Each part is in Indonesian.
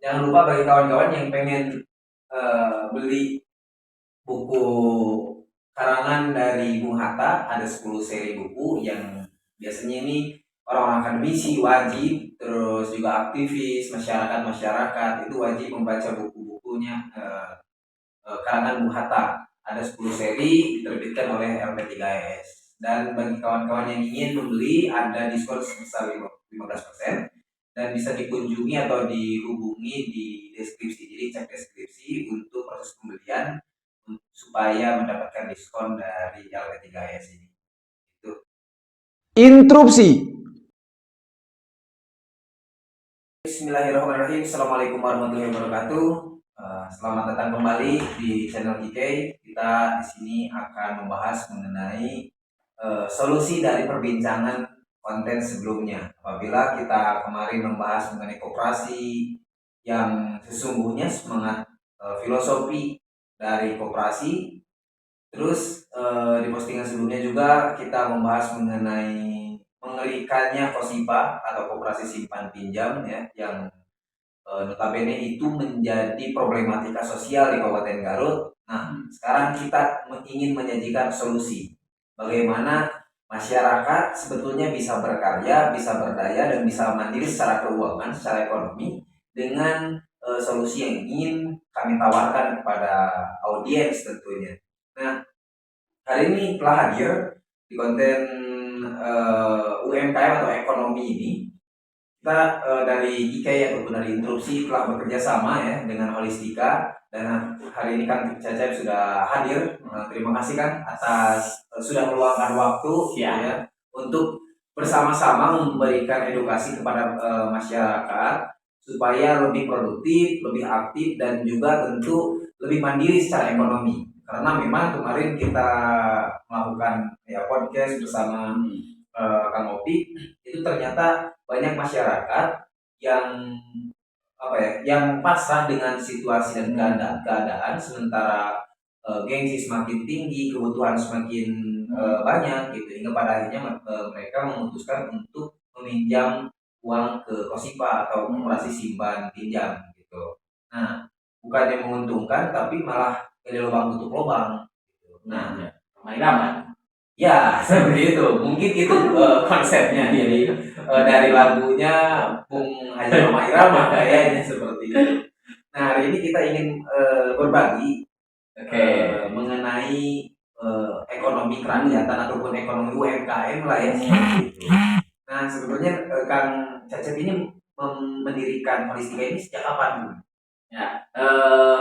Jangan lupa bagi kawan-kawan yang pengen beli buku karangan dari Bung Hatta, ada 10 seri buku yang biasanya ini orang-orang akademisi wajib, terus juga aktivis, masyarakat-masyarakat itu wajib membaca buku-bukunya karangan Bung Hatta. Ada 10 seri diterbitkan oleh LP3S. Dan bagi kawan-kawan yang ingin membeli ada diskon sebesar 15% dan bisa dikunjungi atau dihubungi di deskripsi. Jadi cek deskripsi untuk proses pembelian supaya mendapatkan diskon dari LP3S ini. Itu. Interupsi. Bismillahirrahmanirrahim. Assalamualaikum warahmatullahi wabarakatuh. Selamat datang kembali di channel KK. Kita di sini akan membahas mengenai solusi dari perbincangan konten sebelumnya. Apabila kita kemarin membahas mengenai koperasi yang sesungguhnya semangat filosofi dari koperasi, terus di postingan sebelumnya juga kita membahas mengenai mengerikannya KOSIPA atau koperasi simpan pinjam ya, yang notabene itu menjadi problematika sosial di Kabupaten Garut. Nah, sekarang kita ingin menyajikan solusi bagaimana masyarakat sebetulnya bisa berkarya, bisa berdaya, dan bisa mandiri secara keuangan, secara ekonomi dengan solusi yang ingin kami tawarkan kepada audiens tentunya. Nah, hari ini telah hadir di konten UMKM atau ekonomi ini. Kita dari IK ataupun dari Interupsi telah bekerja sama ya dengan Holistika, dan hari ini kan Cecep sudah hadir. Terima kasih kan atas sudah meluangkan waktu ya untuk bersama-sama memberikan edukasi kepada masyarakat supaya lebih produktif, lebih aktif, dan juga tentu lebih mandiri secara ekonomi. Karena memang kemarin kita melakukan ya podcast bersama Kang Opi, itu ternyata banyak masyarakat yang yang pasrah dengan situasi dan keadaan, sementara gengsi semakin tinggi, kebutuhan semakin banyak gitu, hingga pada akhirnya mereka memutuskan untuk meminjam uang ke KOSIPA atau koperasi simpan pinjam gitu. Nah, bukannya menguntungkan tapi malah jadi lubang tutup lubang gitu. Nah, main aman. Ya, seperti itu. Mungkin itu konsepnya. Jadi dari lagunya Bung Haji Roma Irama kayaknya seperti itu. Nah, hari ini kita ingin berbagi mengenai ekonomi kerakyatan ataupun ekonomi UMKM lah ya. Nah, sebetulnya Kang Cecep ini mendirikan Holistika ini sejak kapan? Ya,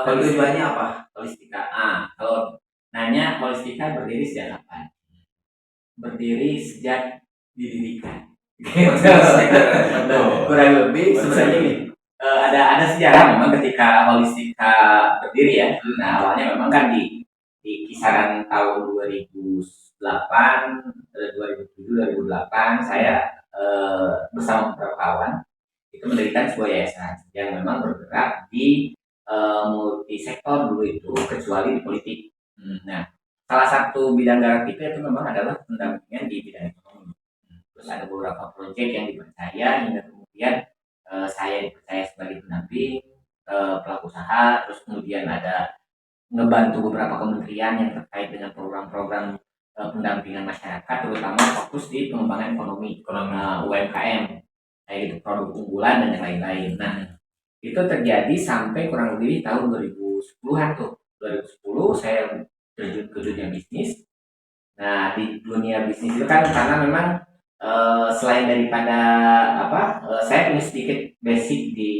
tujuannya apa? Holistika. Kalau nanya Holistika berdiri sejak kapan? Berdiri sejak didirikan. Kurang lebih sebenarnya ini ada sejarah memang ketika Holistika berdiri ya. Nah, awalnya memang kan di kisaran tahun 2008, 2007, 2008 saya bersama beberapa kawan itu mendirikan sebuah yayasan yang memang bergerak di multi sektor dulu itu, kecuali di politik. Nah, salah satu bidang gerak kita itu memang adalah pendampingan di bidang ekonomi. Terus ada beberapa proyek yang dipercaya hingga kemudian saya dipercaya sebagai pendamping pelaku usaha. Terus kemudian ada ngebantu beberapa kementerian yang terkait dengan program-program pendampingan masyarakat, terutama fokus di pengembangan ekonomi UMKM, kayak gitu, produk unggulan dan yang lain-lain. Nah, itu terjadi sampai kurang lebih tahun 2010-an tuh. 2010 saya terjun ke dunia bisnis. Nah, di dunia bisnis itu kan karena memang selain daripada saya punya sedikit basic di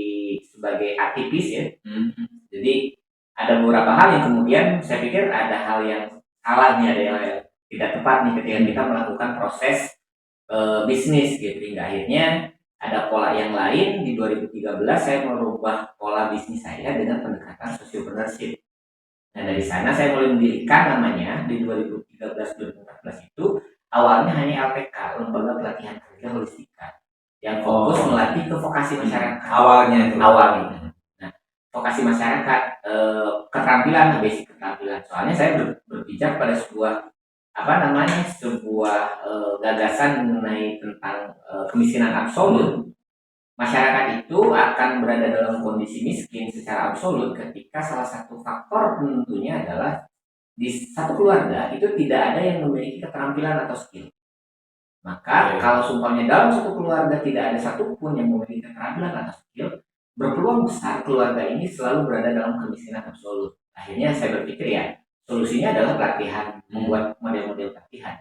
sebagai aktivis ya. Jadi ada beberapa hal yang kemudian saya pikir ada hal yang salah nih, ada yang tidak tepat nih ketika kita melakukan proses bisnis gitu. Hingga akhirnya ada pola yang lain. Di 2013 saya merubah pola bisnis saya dengan pendekatan sociopreneurship. Nah, dari sana saya mulai mendirikan namanya di 2013-2014 itu awalnya hanya LPK, Lembaga Pelatihan Kerja Holistika, yang fokus melatih ke vokasi masyarakat. Awalnya. Nah, vokasi masyarakat, keterampilan, basic keterampilan. Soalnya saya berpijak pada sebuah gagasan mengenai tentang kemiskinan absolut. masyarakat itu akan berada dalam kondisi miskin secara absolut ketika salah satu faktor penentunya adalah di satu keluarga itu tidak ada yang memiliki keterampilan atau skill. Maka kalau sumpahnya dalam satu keluarga tidak ada satupun yang memiliki keterampilan atau skill, berpeluang besar keluarga ini selalu berada dalam kemiskinan absolut. Akhirnya saya berpikir ya, solusinya adalah pelatihan, membuat model-model pelatihan.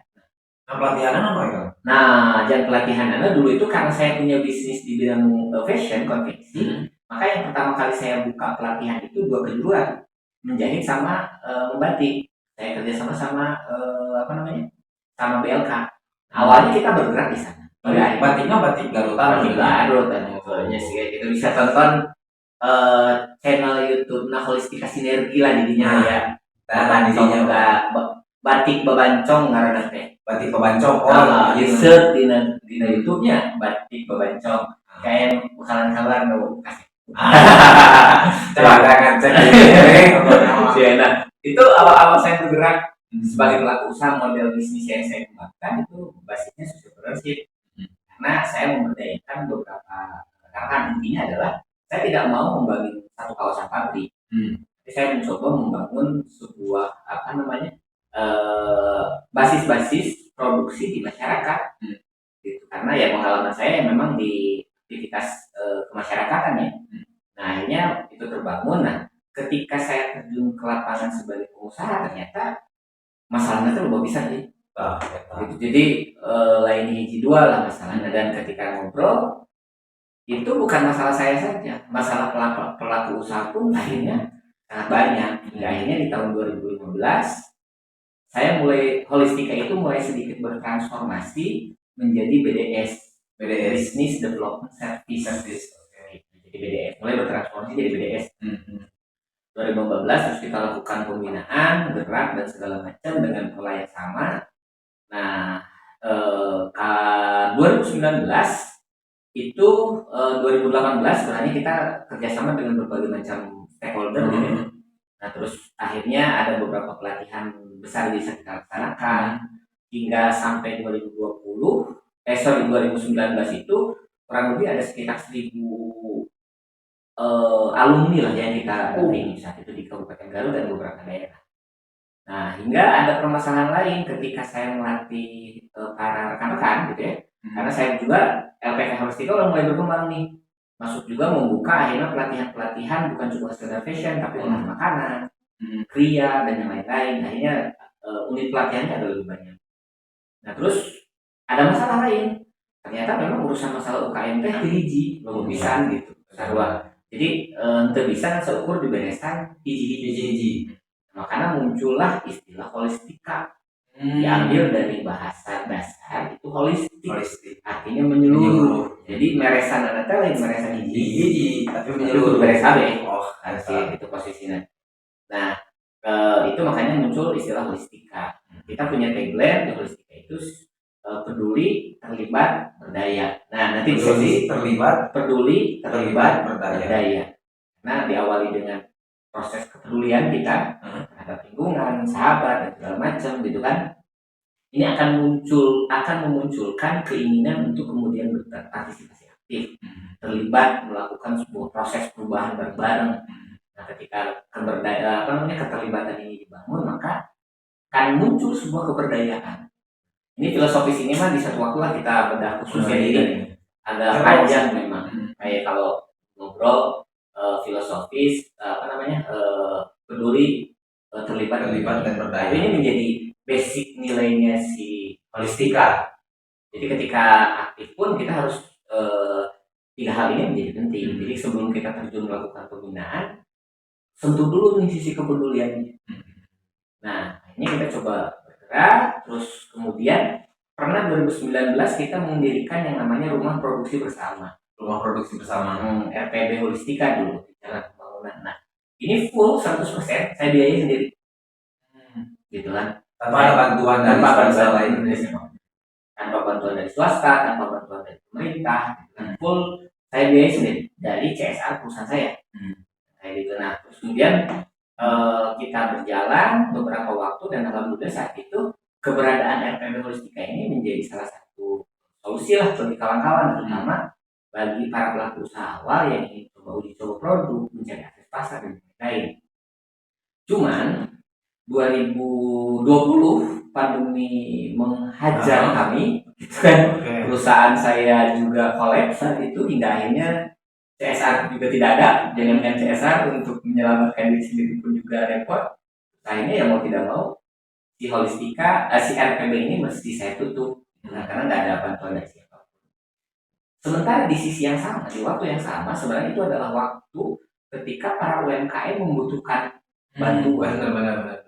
Nah, pelatihan apa ya? Nah, ajang pelatihan dulu itu karena saya punya bisnis di bidang fashion, konveksi, maka yang pertama kali saya buka pelatihan itu 2 kejuruan, menjahit sama membatik. Saya kerja sama sama BLK. Awalnya kita bergerak di sana. Batiknya batik Garutan. Batik Garut dan sebagainya sih. Kita bisa tonton channel YouTube Holistika Sinergi lah jadinya ya. Babancong batik Babancong ngaranna teh. Batik Babancong. Di search di YouTube-nya batik Babancong. Kayak bakalan kabar nu kasih. Coba jangan cek. Nah, itu awal-awal saya bergerak sebagai pelaku usaha, model bisnis yang saya kembangkan itu basisnya entrepreneurship. Karena saya memberdayakan beberapa rekan, intinya adalah saya tidak mau membangun satu kawasan pabrik. Tapi saya mencoba membangun sebuah basis-basis produksi di masyarakat. Gitu. Karena ya pengalaman saya memang di aktivitas kemasyarakatan ya. Nah akhirnya itu terbangun. Nah ketika saya terjun ke lapangan sebagai pengusaha ternyata masalahnya itu lebih bisa sih. Gitu. Jadi lain hiji dua lah masalahnya, dan ketika ngobrol itu bukan masalah saya saja, masalah pelaku usaha pun akhirnya sangat banyak. Hingga akhirnya di tahun 2015 saya mulai Holistika itu mulai sedikit bertransformasi menjadi BDS, Business Development Service. Jadi BDS mulai bertransformasi jadi BDS. 2015 terus kita lakukan pembinaan, gerak dan segala macam dengan pola yang sama. Nah, 2019 itu 2018 sebenarnya kita kerjasama dengan berbagai macam stakeholder gitu ya. Nah terus akhirnya ada beberapa pelatihan besar yang bisa kita laksanakan hingga sampai 2019 itu kurang lebih ada sekitar 1.000 alumni lah yang kita dampingi saat itu di Kabupaten Garut dan beberapa daerah. Nah hingga ada permasalahan lain ketika saya melatih para rekan-rekan gitu ya. Karena saya juga LPK Holistika udah mulai berkembang nih, masuk juga membuka akhirnya pelatihan bukan cuma sekedar fashion tapi olahan makanan, kria dan yang lain-lain. Akhirnya unit pelatihannya ada lebih banyak. Nah terus ada masalah lain, ternyata memang urusan masalah UKM teh hiji belum bisa gitu. Jadi untuk bisa seukur dibereskan hiji. Makanya muncullah istilah holistika. Diambil dari bahasa dasar itu holistik. Artinya menyeluruh. Jadi meresan anak lain meresan hiji tapi menyeluruh beres abe. Itu posisinya. Nah itu makanya muncul istilah holistika. Kita punya tagline di holistika itu peduli, terlibat, berdaya. Nah nanti peduli, terlibat, berdaya. Nah diawali dengan proses kepedulian kita terhadap lingkungan, sahabat dan segala macam gitu kan. Ini akan memunculkan keinginan untuk kemudian berpartisipasi aktif, terlibat melakukan sebuah proses perubahan bareng-bareng. Nah ketika keterlibatan ini dibangun, maka akan muncul sebuah keberdayaan. Ini filosofis ini mah di satu waktu lah kita bedah khusus ya, ini agak panjang memang. Kayak kalau ngobrol filosofis peduli, terlibat dan berdaya. Ini menjadi basic nilainya si holistika. Jadi ketika aktif pun kita harus 3 hal ini menjadi penting. Jadi sebelum kita terjun melakukan pembinaan, sentuh dulu nih sisi kepeduliannya. Nah ini kita coba bergerak, terus kemudian pernah 2019 kita mendirikan yang namanya Rumah Produksi Bersama. RPB Holistika dulu di Jalan Pembangunan. Nah ini full 100% saya biayai sendiri. Gitu kan. Tanpa ada bantuan dari swasta lain. Tanpa bantuan dari swasta, tanpa bantuan dari pemerintah, full saya biayai sendiri dari CSR perusahaan saya. Kayak gitu. Nah terus kemudian kita berjalan beberapa waktu dan alhamdulillah saat itu keberadaan RPB Holistika ini menjadi salah satu solusi lah bagi kawan-kawan, terutama bagi para pelaku usaha awal yang ingin coba uji coba produk, mencari akses pasar dan lain-lain. Cuman 2020 pandemi menghajar kami, gitu kan. Perusahaan saya juga kolaps saat itu, hingga akhirnya CSR juga tidak ada. Jangankan CSR, untuk menyelamatkan diri sendiri pun juga repot. Akhirnya ya mau tidak mau si Holistika, si RPB ini mesti saya tutup, karena nggak ada bantuan dari siapa. Sementara di sisi yang sama, di waktu yang sama, sebenarnya itu adalah waktu ketika para UMKM membutuhkan bantuan. Benar.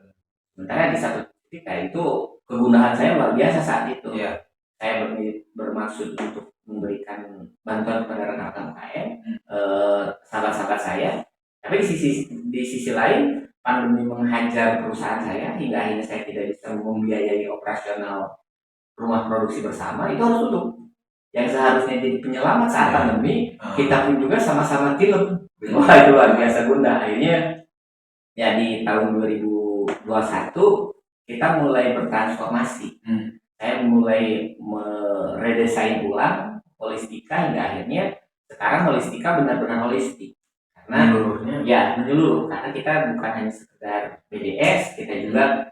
Sementara di satu ketika itu kegundahan saya luar biasa saat itu. Iya. Saya bermaksud untuk memberikan bantuan kepada rekan-rekan UMKM, sahabat-sahabat saya. Tapi di sisi lain, pandemi menghajar perusahaan saya hingga akhirnya saya tidak bisa membiayai operasional rumah produksi bersama, itu harus tutup. Yang seharusnya jadi penyelamat saat pandemi, kita pun juga sama-sama tilep. Wah, itu luar biasa gundah. Akhirnya ya di tahun 2021 kita mulai bertransformasi. Saya mulai meredesain ulang Holistika hingga akhirnya sekarang Holistika benar-benar holistik. Karena menyeluruh, karena kita bukan hanya sekedar BDS, kita juga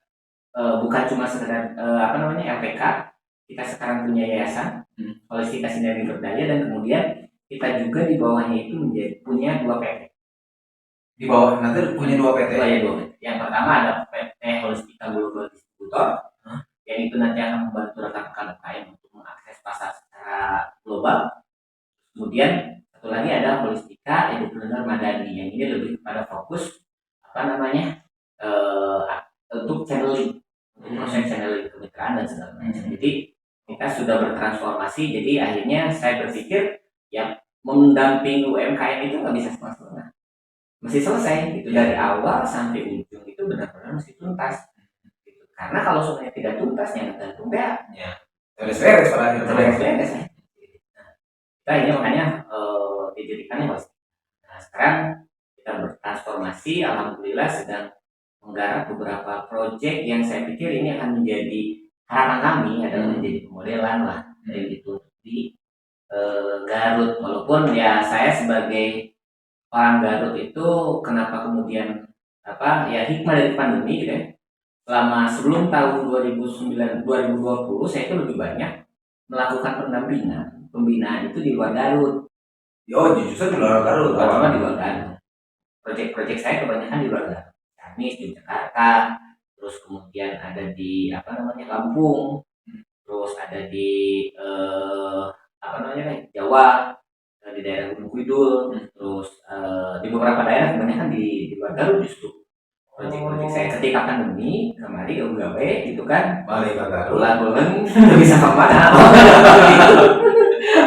bukan cuma sekedar LPK. Kita sekarang punya yayasan Holistika Sinergi Berdaya, dan kemudian kita juga di bawahnya itu punya 2 PT. Di bawah nanti punya 2 PT. Yang pertama ada PT Holistika Global Distributor, yang itu nanti akan membantu rekan-rekan UKM untuk mengakses pasar secara global. Kemudian satu lagi ada Holistika Edupreneur Madani, yang ini lebih kepada fokus untuk channeling, proses channeling kemitraan dan segala macam. Jadi kita sudah bertransformasi. Jadi akhirnya saya berpikir ya mendampingi UMKM itu nggak bisa setengah-setengah, mesti selesai gitu dari awal sampai ujung, itu benar-benar mesti tuntas gitu. Karena kalau semuanya tidak tuntas, ya gantung beres Beres pada akhirnya. Nah, kita ini makanya dijadikannya holistik. Nah, sekarang kita bertransformasi, alhamdulillah sedang menggarap beberapa proyek yang saya pikir ini akan menjadi harapan kami, adalah menjadi pemodelan lah dari itu di Garut. Walaupun ya saya sebagai orang Garut itu kenapa kemudian hikmah dari pandemi gitu ya. Selama sebelum tahun 2020 saya itu lebih banyak melakukan pembinaan itu di luar Garut. Justru di luar Garut. Di luar Garut. Proyek saya kebanyakan di luar Garut. Kamis di Jakarta, terus kemudian ada di Lampung, terus ada di Jawa, di daerah Gunung Kidul, terus di beberapa daerah kebanyakan di luar Garut justru. Proyek saya ketika pandemi kemarin gawe gitu kan, balik ke Garut, pulang bisa kemana?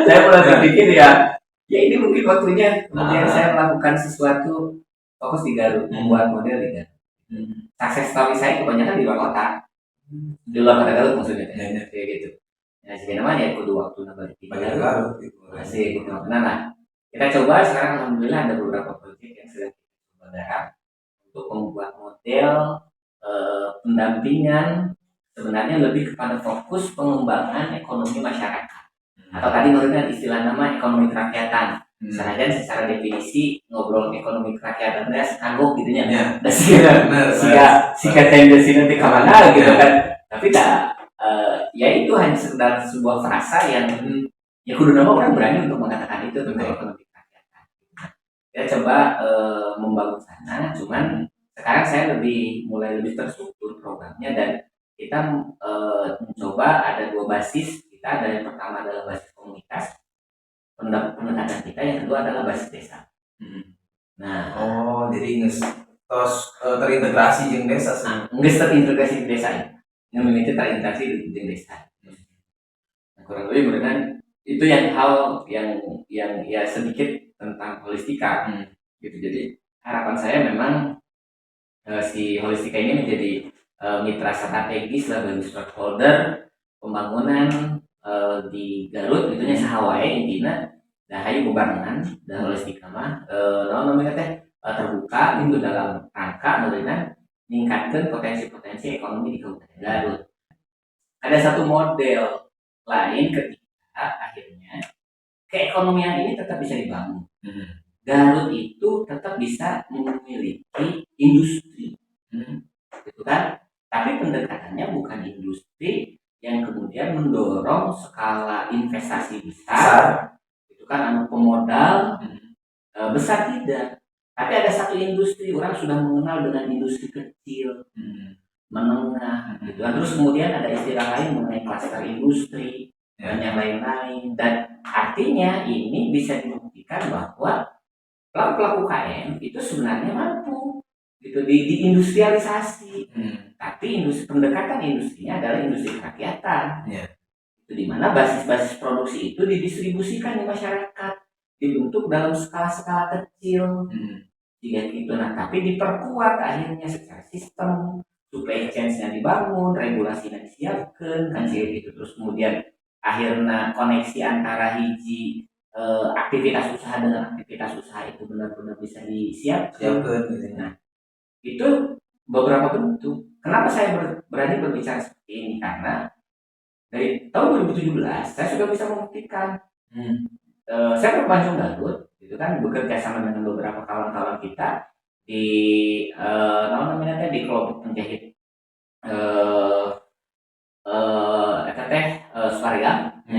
Saya mulai berpikir ya ini mungkin waktunya kemudian saya melakukan sesuatu, fokus di Garut, membuat model di Garut. Sukses story saya kebanyakan di luar kota, di luar kota Garut maksudnya, kayak gitu. Nah, sebenarnya kudu waktu nambah di Garut masih gitu. Nah, kita coba sekarang, alhamdulillah ada beberapa proyek yang sedang kita garap untuk membuat model pendampingan, sebenarnya lebih kepada fokus pengembangan ekonomi masyarakat, atau tadi menurutnya istilah nama ekonomi kerakyatan. Senajan secara definisi ngobrol ekonomi kerakyatan sekagok gitu ya. Sika tendensi nanti kemana gitu kan. Tapi ya itu hanya sekedar sebuah frasa yang ya kudu nama orang berani untuk mengatakan itu tentang ekonomi kerakyatan. Kita coba membangun sana, cuman sekarang saya mulai lebih terstruktur programnya, dan kita mencoba ada 2 basis. Kita ada yang pertama adalah basis komunitas, pendekatan kita, yang kedua adalah basis desa. Nah, jadi terintegrasi dengan desa sih. Nggak terintegrasi di desa, yang itu terintegrasi di desa. Nah, kurang lebih berenang itu yang hal yang ya sedikit tentang Holistika gitu. Jadi harapan saya memang si Holistika ini menjadi mitra strategis lah bagi stakeholder pembangunan di Garut, itunya sahawae intinya. Nah, hayu bebarengan dan Holistika mah terbuka itu dalam rangka meningkatkan potensi ekonomi di Kabupaten Garut. Ada satu model lain ketika akhirnya keekonomian ini tetap bisa dibangun. Hmm. Garut itu tetap bisa memiliki industri, gitu kan? Tapi pendekatannya bukan industri yang kemudian mendorong skala investasi besar, itu kan anu pemodal besar tidak. Tapi ada satu industri orang sudah mengenal dengan industri kecil, menengah, gitu kan. Terus kemudian ada istilah lain mengenai klaster industri dan yang lain-lain. Dan artinya ini bisa dibuktikan bahwa pelaku UKM itu sebenarnya mampu gitu diindustrialisasi. Tapi pendekatan industrinya adalah industri kerakyatan. Itu di mana basis-basis produksi itu didistribusikan di masyarakat, dibentuk dalam skala-skala kecil. Jika gitu, nah tapi diperkuat akhirnya secara sistem, supply chain-nya dibangun, regulasinya disiapkan, kan gitu. Terus kemudian akhirnya koneksi antara hiji aktivitas usaha dengan aktivitas usaha itu benar-benar bisa disiapkan. Nah, itu beberapa bentuk. Kenapa saya berani berbicara seperti ini? Karena dari tahun 2017 saya sudah bisa membuktikan. Saya berpancung Garut, itu kan bekerja sama dengan beberapa kawan-kawan kita di namanya di kelompok penjahit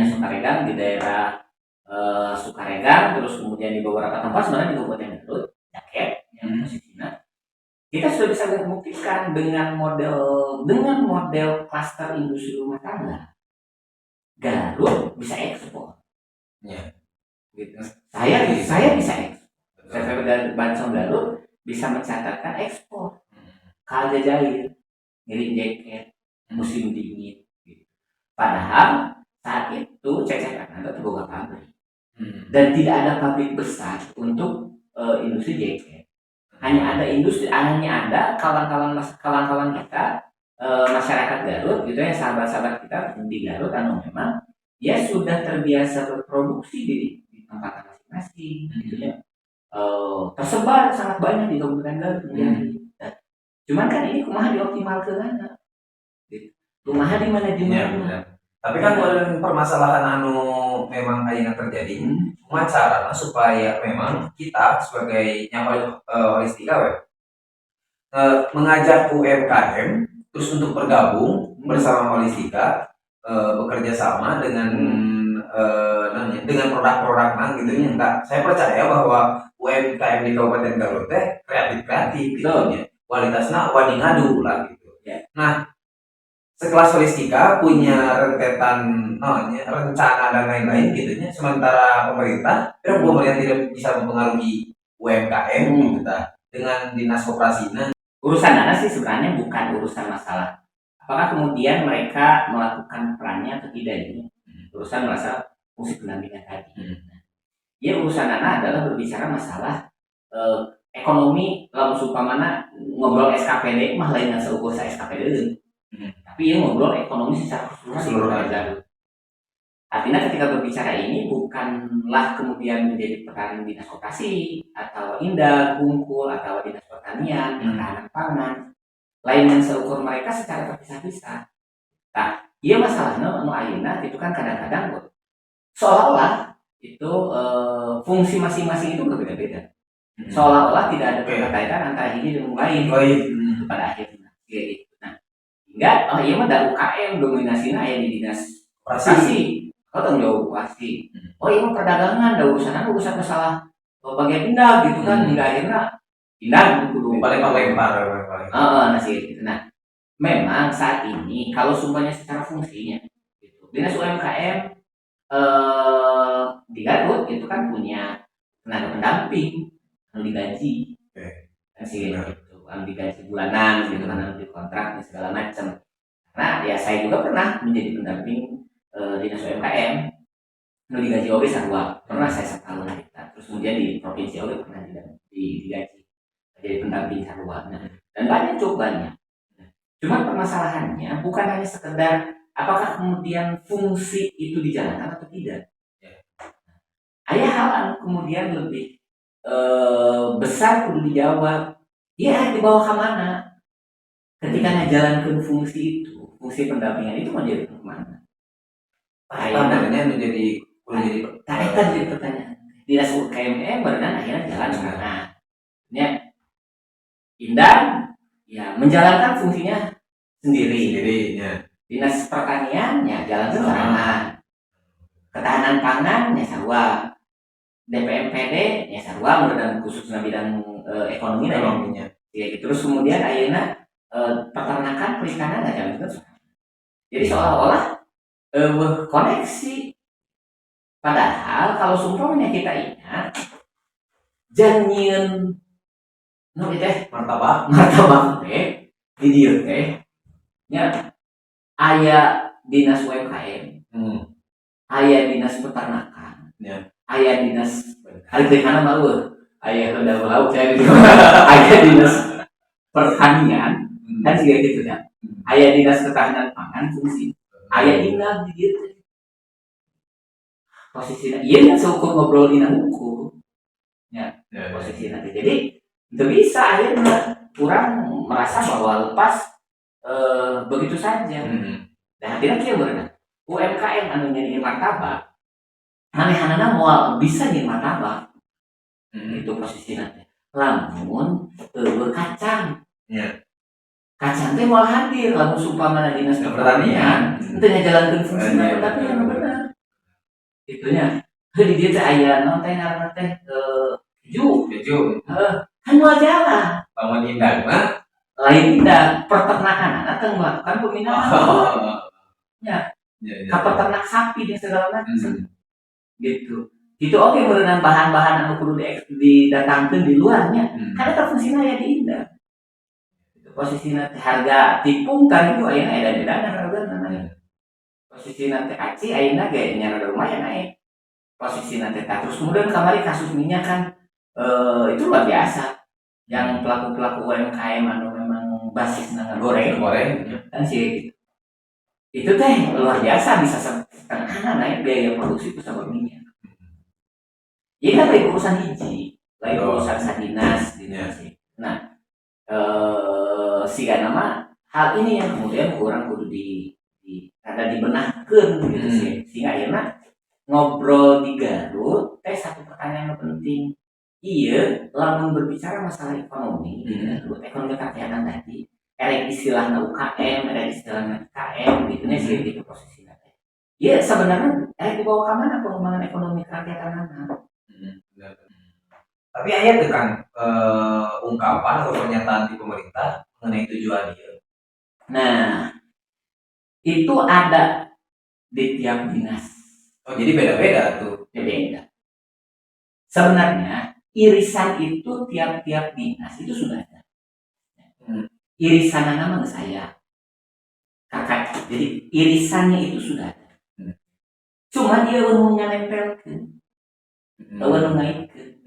Sukaregang di daerah Sukaregang, terus kemudian di beberapa tempat sebenarnya di Kabupaten Garut, Jaket yang posisinya kita sudah bisa membuktikan dengan model klaster industri rumah tangga Garut bisa ekspor. Gitu. Saya bisa ekspor. Saya dari Bancong Garut bisa mencatatkan ekspor. Aljazair, ngirim jaket musim dingin. Gitu. Padahal saat itu CCP Anda terbuka pabrik dan tidak ada pabrik besar untuk industri jaket. Hanya ada kawan-kawan kita masyarakat Garut gitu ya, sahabat-sahabat kita di Garut memang dia sudah terbiasa berproduksi di tempat masing-masing gitu ya. Tersebar sangat banyak di Kabupaten Garut. Cuman kan ini kumaha dioptimalkeun gitu. Kumaha di mana. Tapi kan permasalahan memang ayeuna terjadi, carana supaya memang kita sebagai nyawa holistika mengajak UMKM terus untuk bergabung bersama holistika, bekerja sama dengan produk-produk gitu ya. Saya percaya bahwa UMKM di Kabupaten Garut kreatif gitu ya. Kualitasnya wani ngadu lah gitu. Nah, sekelas holistika punya rentetan rencana dan lain-lain gitu ya. Sementara pemerintah tidak bisa mempengaruhi UMKM gitu dengan dinas koperasinya. Urusan dana sih sebenarnya bukan urusan masalah apakah kemudian mereka melakukan perannya atau tidak ini. Urusan masalah fungsi pendampingan tadi. Ya urusan dana adalah berbicara masalah ekonomi. Kalau mana ngobrol SKPD mah lain yang seukur saya SKPD tapi ya ngobrol ekonomi secara keseluruhan. Artinya ketika berbicara ini bukanlah kemudian menjadi peran dinas koperasi atau Indah, Bungkul atau dinas pertanian, ketahanan pangan, lain yang seukur mereka secara terpisah-pisah. Nah, iya masalahnya ayeuna itu kan kadang-kadang seolah-olah itu fungsi masing-masing itu berbeda-beda. Seolah-olah tidak ada keterkaitan antara ini dengan lain pada akhirnya. Gitu. Nah, hingga iya mah ada UKM dominasinya ya di dinas koperasi. Kau tanggung jawab pasti. Iya mah perdagangan, ada urusan masalah bagian pindah gitu kan. Hingga akhirnya pindah dulu. Paling. Gitu. Nah, memang saat ini kalau sumpahnya secara fungsinya, gitu. Dinas UMKM di Garut itu kan punya tenaga pendamping, digaji, kan sih gitu, digaji bulanan, gitu kan, dikontrak dan segala macam. Nah, ya saya juga pernah menjadi pendamping dinas UMKM, digaji oke sarua, pernah saya setahun kita, terus kemudian di provinsi oke pernah digaji jadi pendamping sarua, dan cukup banyak. Cuma permasalahannya bukan hanya sekedar apakah kemudian fungsi itu dijalankan atau tidak. Ada hal yang kemudian lebih besar kudu dijawab. Ya dibawa ke mana? Ketika ngejalankan fungsi itu, fungsi pendampingan itu mau jadi kemana? Akhirnya menjadi Udah jadi Nah, itu jadi pertanyaan. Dinas UKMM berenang akhirnya jalan sekarang. Ya, Indah ya menjalankan fungsinya sendiri. sendirinya. Dinas pertanian ya jalan sekarang. Ketahanan pangan ya sarua. DPMPD ya sarua dan khususnya bidang ekonomi dan Ekonominya. ya gitu. Terus kemudian akhirnya peternakan perikanan nggak jalan terus. Jadi seolah-olah koneksi. Padahal kalau sumpahnya kita ingat janjian no teh martabak teh di dieu teh nya aya dinas UMKM, aya dinas peternakan, aya dinas ari kana mah aya rendah laut saya gitu. Aya dinas pertanian kan sih gitu ya. Aya dinas ketahanan pangan fungsi. Aya dinas di dieu teh. Posisinya iya kan seukur ngobrol di hukum. Ya, posisi nanti. Jadi itu bisa akhirnya kurang merasa bahwa lepas begitu saja. Dan akhirnya kia berenang. UMKM anu nyanyi martabak, manehanana moal bisa nyanyi martabak. Itu posisi nanti. Lamun berkacang. Kacang teh moal hadir. Lamun sumpamana dinas pertanian, itu jalankan fungsinya tapi yang benar. Itunya. Di dia teh aya naon teh ngaranna teh keju. Kan moal jalan. Bangun Indah mah Lain tidak peternakan akan melakukan pembinaan ya peternak sapi dan segala macam gitu oke berenang bahan-bahan anu kudu didatangkan di luarnya karena terfungsinya ya di Indah posisi nanti harga tipung kan itu ayeuna beda harga namanya posisi nanti aci ayeuna ge nya rada lumayan naik posisi nanti terus kemudian kemarin kasus minyak kan itu luar biasa yang pelaku-pelaku UMKM anu memang basis goreng kan sih itu teh luar biasa bisa setengah naik biaya produksi pesawat minyak. Jadi kan lagi urusan hiji, lagi urusan sadinas gitu sih. Nah, siga nama hal ini yang kemudian kurang kudu ada dibenahkeun gitu sih. Sehingga akhirnya ngobrol di Garut teh satu pertanyaan yang penting. Iya, lamun berbicara masalah ekonomi, ekonomi kerakyatan tadi, ada istilahnya UKM, ada istilahnya KM, gitu nih sih gitu posisinya. Iya, sebenarnya di bawah kemana pengembangan ekonomi kerakyatan anak? Tapi aya tuh kan ungkapan atau pernyataan di pemerintah mengenai tujuan dia. Nah, itu ada di tiap dinas. Oh, jadi beda-beda tuh. Ya beda. Sebenarnya irisan itu tiap-tiap dinas itu sudah ada. Irisan nama saya kakak. Jadi irisannya itu sudah ada. Cuma dia umumnya nempelkan, umum naikkan.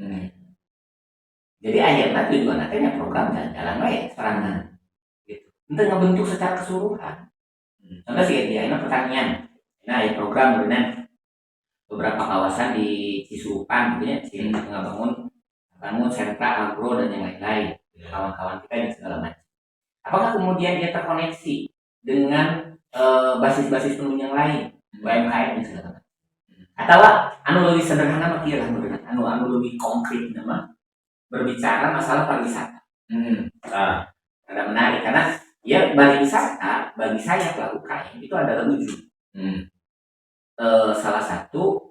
Jadi akhirnya tujuan akhirnya program jalan baik serangan. Gitu. Untuk ngebentuk secara keseluruhan. Contoh sih dia ini pertanian. Nah, ya program benar beberapa kawasan di Cisurupan gitu ya, sih bangun sentra agro dan yang lain-lain, kawan-kawan kita dan segala macam. Apakah kemudian dia terkoneksi dengan basis-basis penunjang lain, UMKM dan segala macam? Atau anu lebih sederhana mah kieu lah anu lebih konkret nama berbicara masalah pariwisata. Nah, ada menarik karena ya pariwisata bagi saya pelaku UKM itu adalah wujud. Salah satu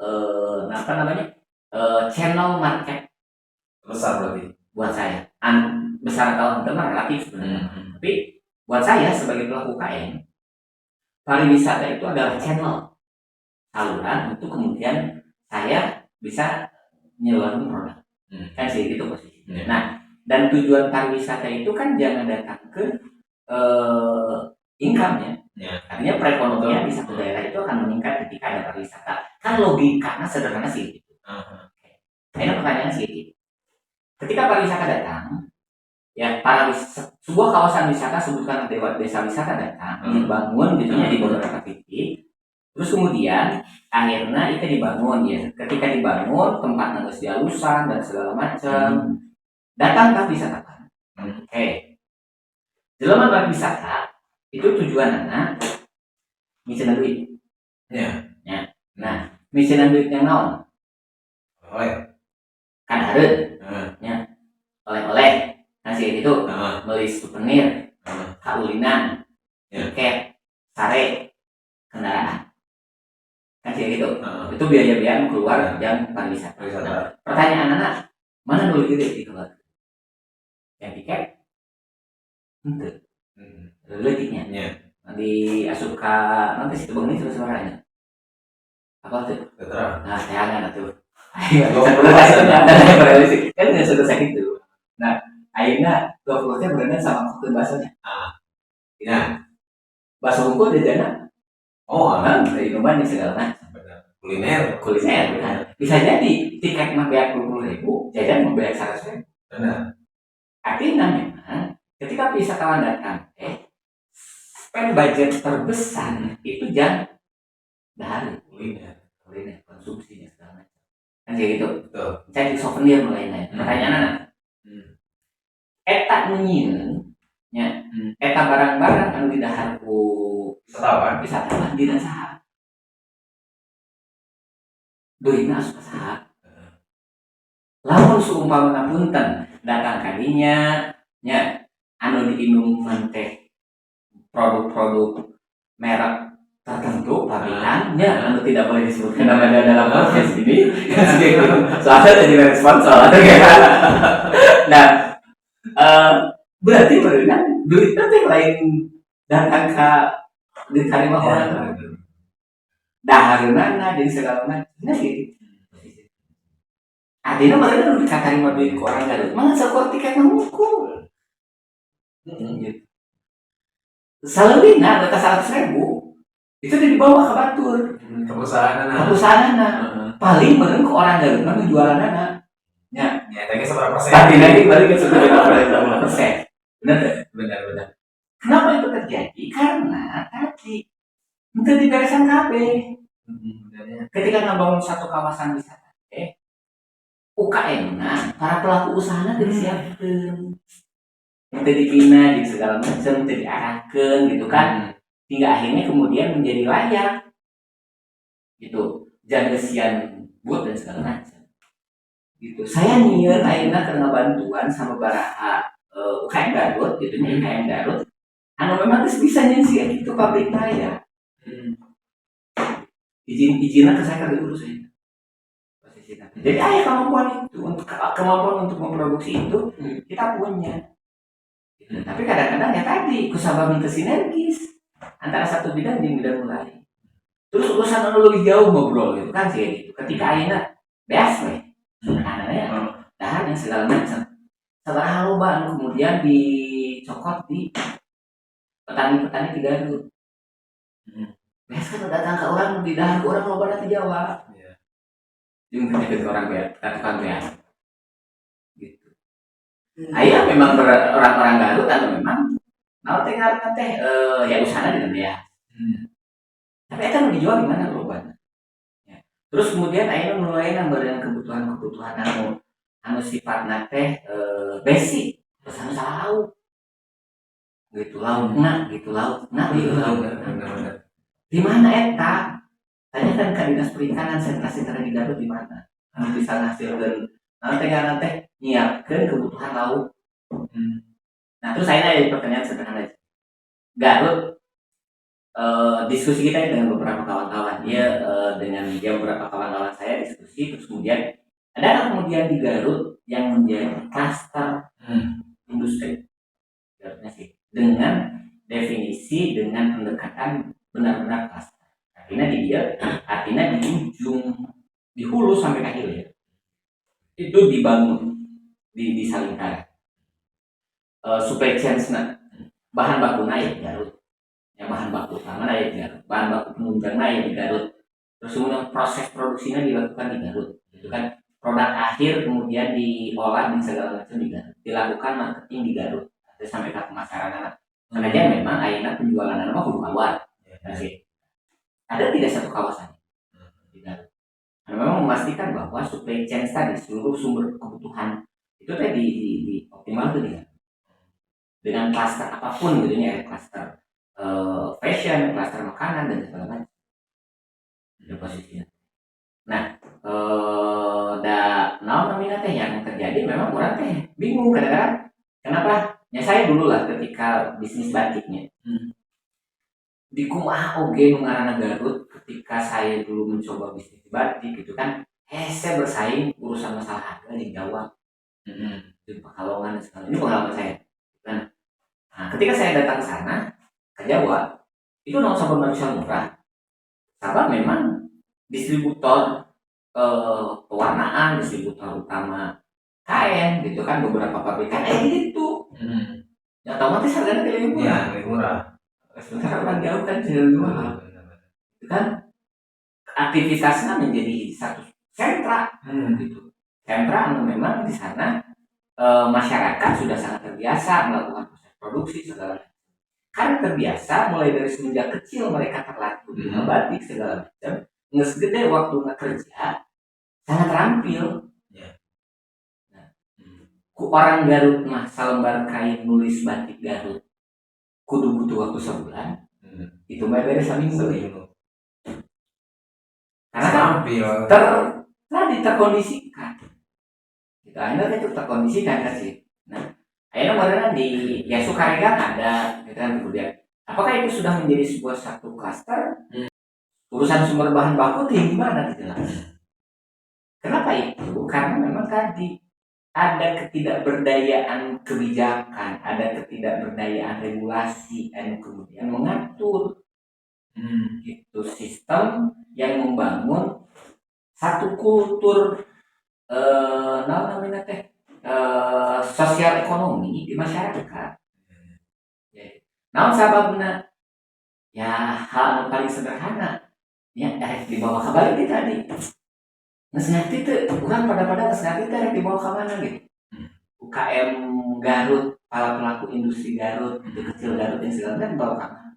channel market besar berarti buat saya besar atau enggak relatif sebenarnya tapi buat saya sebagai pelaku UKM pariwisata itu adalah channel saluran untuk kemudian saya bisa nyeluarin produk kan sih gitu posisinya. Nah dan tujuan pariwisata itu kan jangan datang ke income-nya. Artinya perekonomian di satu daerah itu akan meningkat ketika ada pariwisata. Kan logikanya sederhana sih gitu. Ini pertanyaan sih gitu. Ketika pariwisata datang, ya sebuah kawasan wisata sebutkan desa wisata datang, dibangun gitu ya di beberapa titik. Terus kemudian akhirnya itu dibangun ya. Ketika dibangun tempat nangis dialusan dan segala macam. Datangkah wisatawan? Dalam pariwisata itu tujuan anak bisa duit. Ya. Nah, misinan duit yang naon Oleh. kan harus Heeh. oleh-oleh ngasih gitu Heeh. beli souvenir Heeh. kaulinan Ya. tiket sare kendaraan kan kayak gitu Heeh. itu biaya-biaya keluar yang pariwisata. Pariwisata. Nah, pertanyaan anak mana dulu gitu itu yang tiket ente letiknya Ya. di asuka nanti situ bang ini suaranya apa tuh Terang. nah tayangan tuh Oh, kan nggak selesai itu nah akhirnya dua berenang sama kopi bahasanya Ya. bahasa hukum dia jana Oh, dari kembali segala macam kuliner. kuliner kan bisa jadi tiket mah bayar 20.000 jajan mau bayar 100.000 Benar. artinya memang ketika wisatawan datang spend budget terbesar itu jangan dari kuliner konsumsinya segala macam kan kayak gitu Betul. cari souvenir mulai pertanyaan anak eta menyin nya eta barang-barang anu didahar ku wisatawan dina saha duitna asup saha lamun seumpama punten datang kadinya nya anu diinum teh produk-produk merek tertentu pabrikannya anu tidak boleh disebutkan namanya dalam podcast ini soalnya jadi sponsor nah berarti berenang duitnya teh lain datang ke diterima orang dahareunana jadi segala macam nah gitu artinya mereka udah diterima duit ke orang Garut mana seperti kayak mengukul gitu salebihna data 100.000 itu dibawa ke batur ke perusahaan paling bener ke orang Garut mah jualan anak ya tadi seberapa persen tapi lagi balik ke 90%. Benar. Kenapa itu terjadi? Karena tadi itu diberesan KB. Ketika ngebangun satu kawasan wisata, UKM-na, para pelaku usahanya disiapkan, itu dibina, di segala macam, itu diarahkan, gitu kan? Hingga akhirnya kemudian menjadi layak, gitu. Jangan kesian buat dan segala macam. Gitu. Saya nyiar akhirnya karena bantuan sama para UKM Garut, gitu nih UKM Garut. Anu memang bisa nyensi gitu pabrik ya. Izinnya ke saya kali urus saya. Jadi kemampuan itu kemampuan untuk memproduksi itu kita punya. Tapi kadang-kadang ya tadi kusabah minta sinergis antara satu bidang di bidang lain. Terus urusan lebih jauh ngobrol gitu kan sih gitu. Ketika akhirnya beas weh. Anaknya dahan yang segala macam. Setelah loba kemudian dicokot di petani-petani di Garut. Biasa kan datang ke orang di dahan orang loba di Jawa. Jeung penyakit orang tukang beas. Gitu. Ayah memang orang-orang Garut atau memang mau teh ya usahana dengan dia. Tapi itu mau dijual di mana lobana? Ya. Terus kemudian ayah mulai nambahin kebutuhan-kebutuhan anu sifatna teh basic terus anu salah lauk gitu lauk gitu di mana eta tanya kan ke dinas perikanan sentra-sentra di Garut di mana anu bisa ngasilkeun nanti nyiapkeun kebutuhan lauk nah terus saya ada pertanyaan sederhana aja Garut diskusi kita dengan beberapa kawan-kawan dengan beberapa kawan-kawan saya diskusi terus kemudian ada kemudian di Garut yang menjadi klaster industri Garutnya sih dengan definisi dengan pendekatan benar-benar klaster artinya di ujung di hulu sampai ke hilir itu dibangun di Salintara supply chain bahan baku naik Garut yang bahan baku utama naik Garut bahan baku penunjang naik di Garut terus kemudian proses produksinya dilakukan di Garut itu kan produk akhir kemudian diolah dan segala macam di Garut dilakukan marketing di Garut sampai ke pemasaran karena memang akhirnya penjualan anak kudu keluar ada tidak satu kawasan di Garut memang memastikan bahwa supply chain tadi seluruh sumber kebutuhan itu tadi di optimal tuh dengan klaster apapun gitu ya klaster fashion, klaster makanan dan segala macam. Ada posisinya. naon namanya teh yang terjadi memang orang teh bingung kadang-kadang kenapa ya saya dulu lah ketika bisnis batiknya di kumaha oge nu ngaranna Garut ketika saya dulu mencoba bisnis batik gitu kan saya bersaing urusan masalah harga di Jawa di Pekalongan dan segala ini pengalaman saya kan. Nah, ketika saya datang ke sana ke Jawa itu naon sabun manusia murah sabab memang distributor pewarnaan distributor utama kain gitu kan beberapa pabrikan gitu ya otomatis harganya lebih Iya, murah lebih murah. sementara orang jauh kan cenderung lebih mahal itu kan aktivitasnya menjadi satu sentra gitu sentra anu memang di sana masyarakat sudah sangat terbiasa melakukan proses produksi segala macam karena terbiasa mulai dari semenjak kecil mereka terlatih di batik segala macam nges gede waktu kerja sangat terampil. Ya. Nah, ku orang Garut mah salembar kain nulis batik Garut kudu butuh waktu sebulan itu mah beres seminggu karena kan Terampil. tadi terkondisikan kita akhirnya itu terkondisikan kan sih. Nah akhirnya kemarin di ya Sukaregang ada gitu kan kemudian apakah itu sudah menjadi sebuah satu klaster urusan sumber bahan baku tinggi gimana gitu lah. Kenapa itu? Karena memang tadi ada ketidakberdayaan kebijakan, ada ketidakberdayaan regulasi, dan kemudian mengatur itu sistem yang membangun satu kultur namanya teh sosial ekonomi di masyarakat. Nah, sababna ya hal yang paling sederhana ya di bawah kembali tadi. Ngerti itu bukan pada ngerti itu dibawa ke mana gitu UKM Garut para pelaku industri Garut itu kecil Garut yang segala macam dibawa ke mana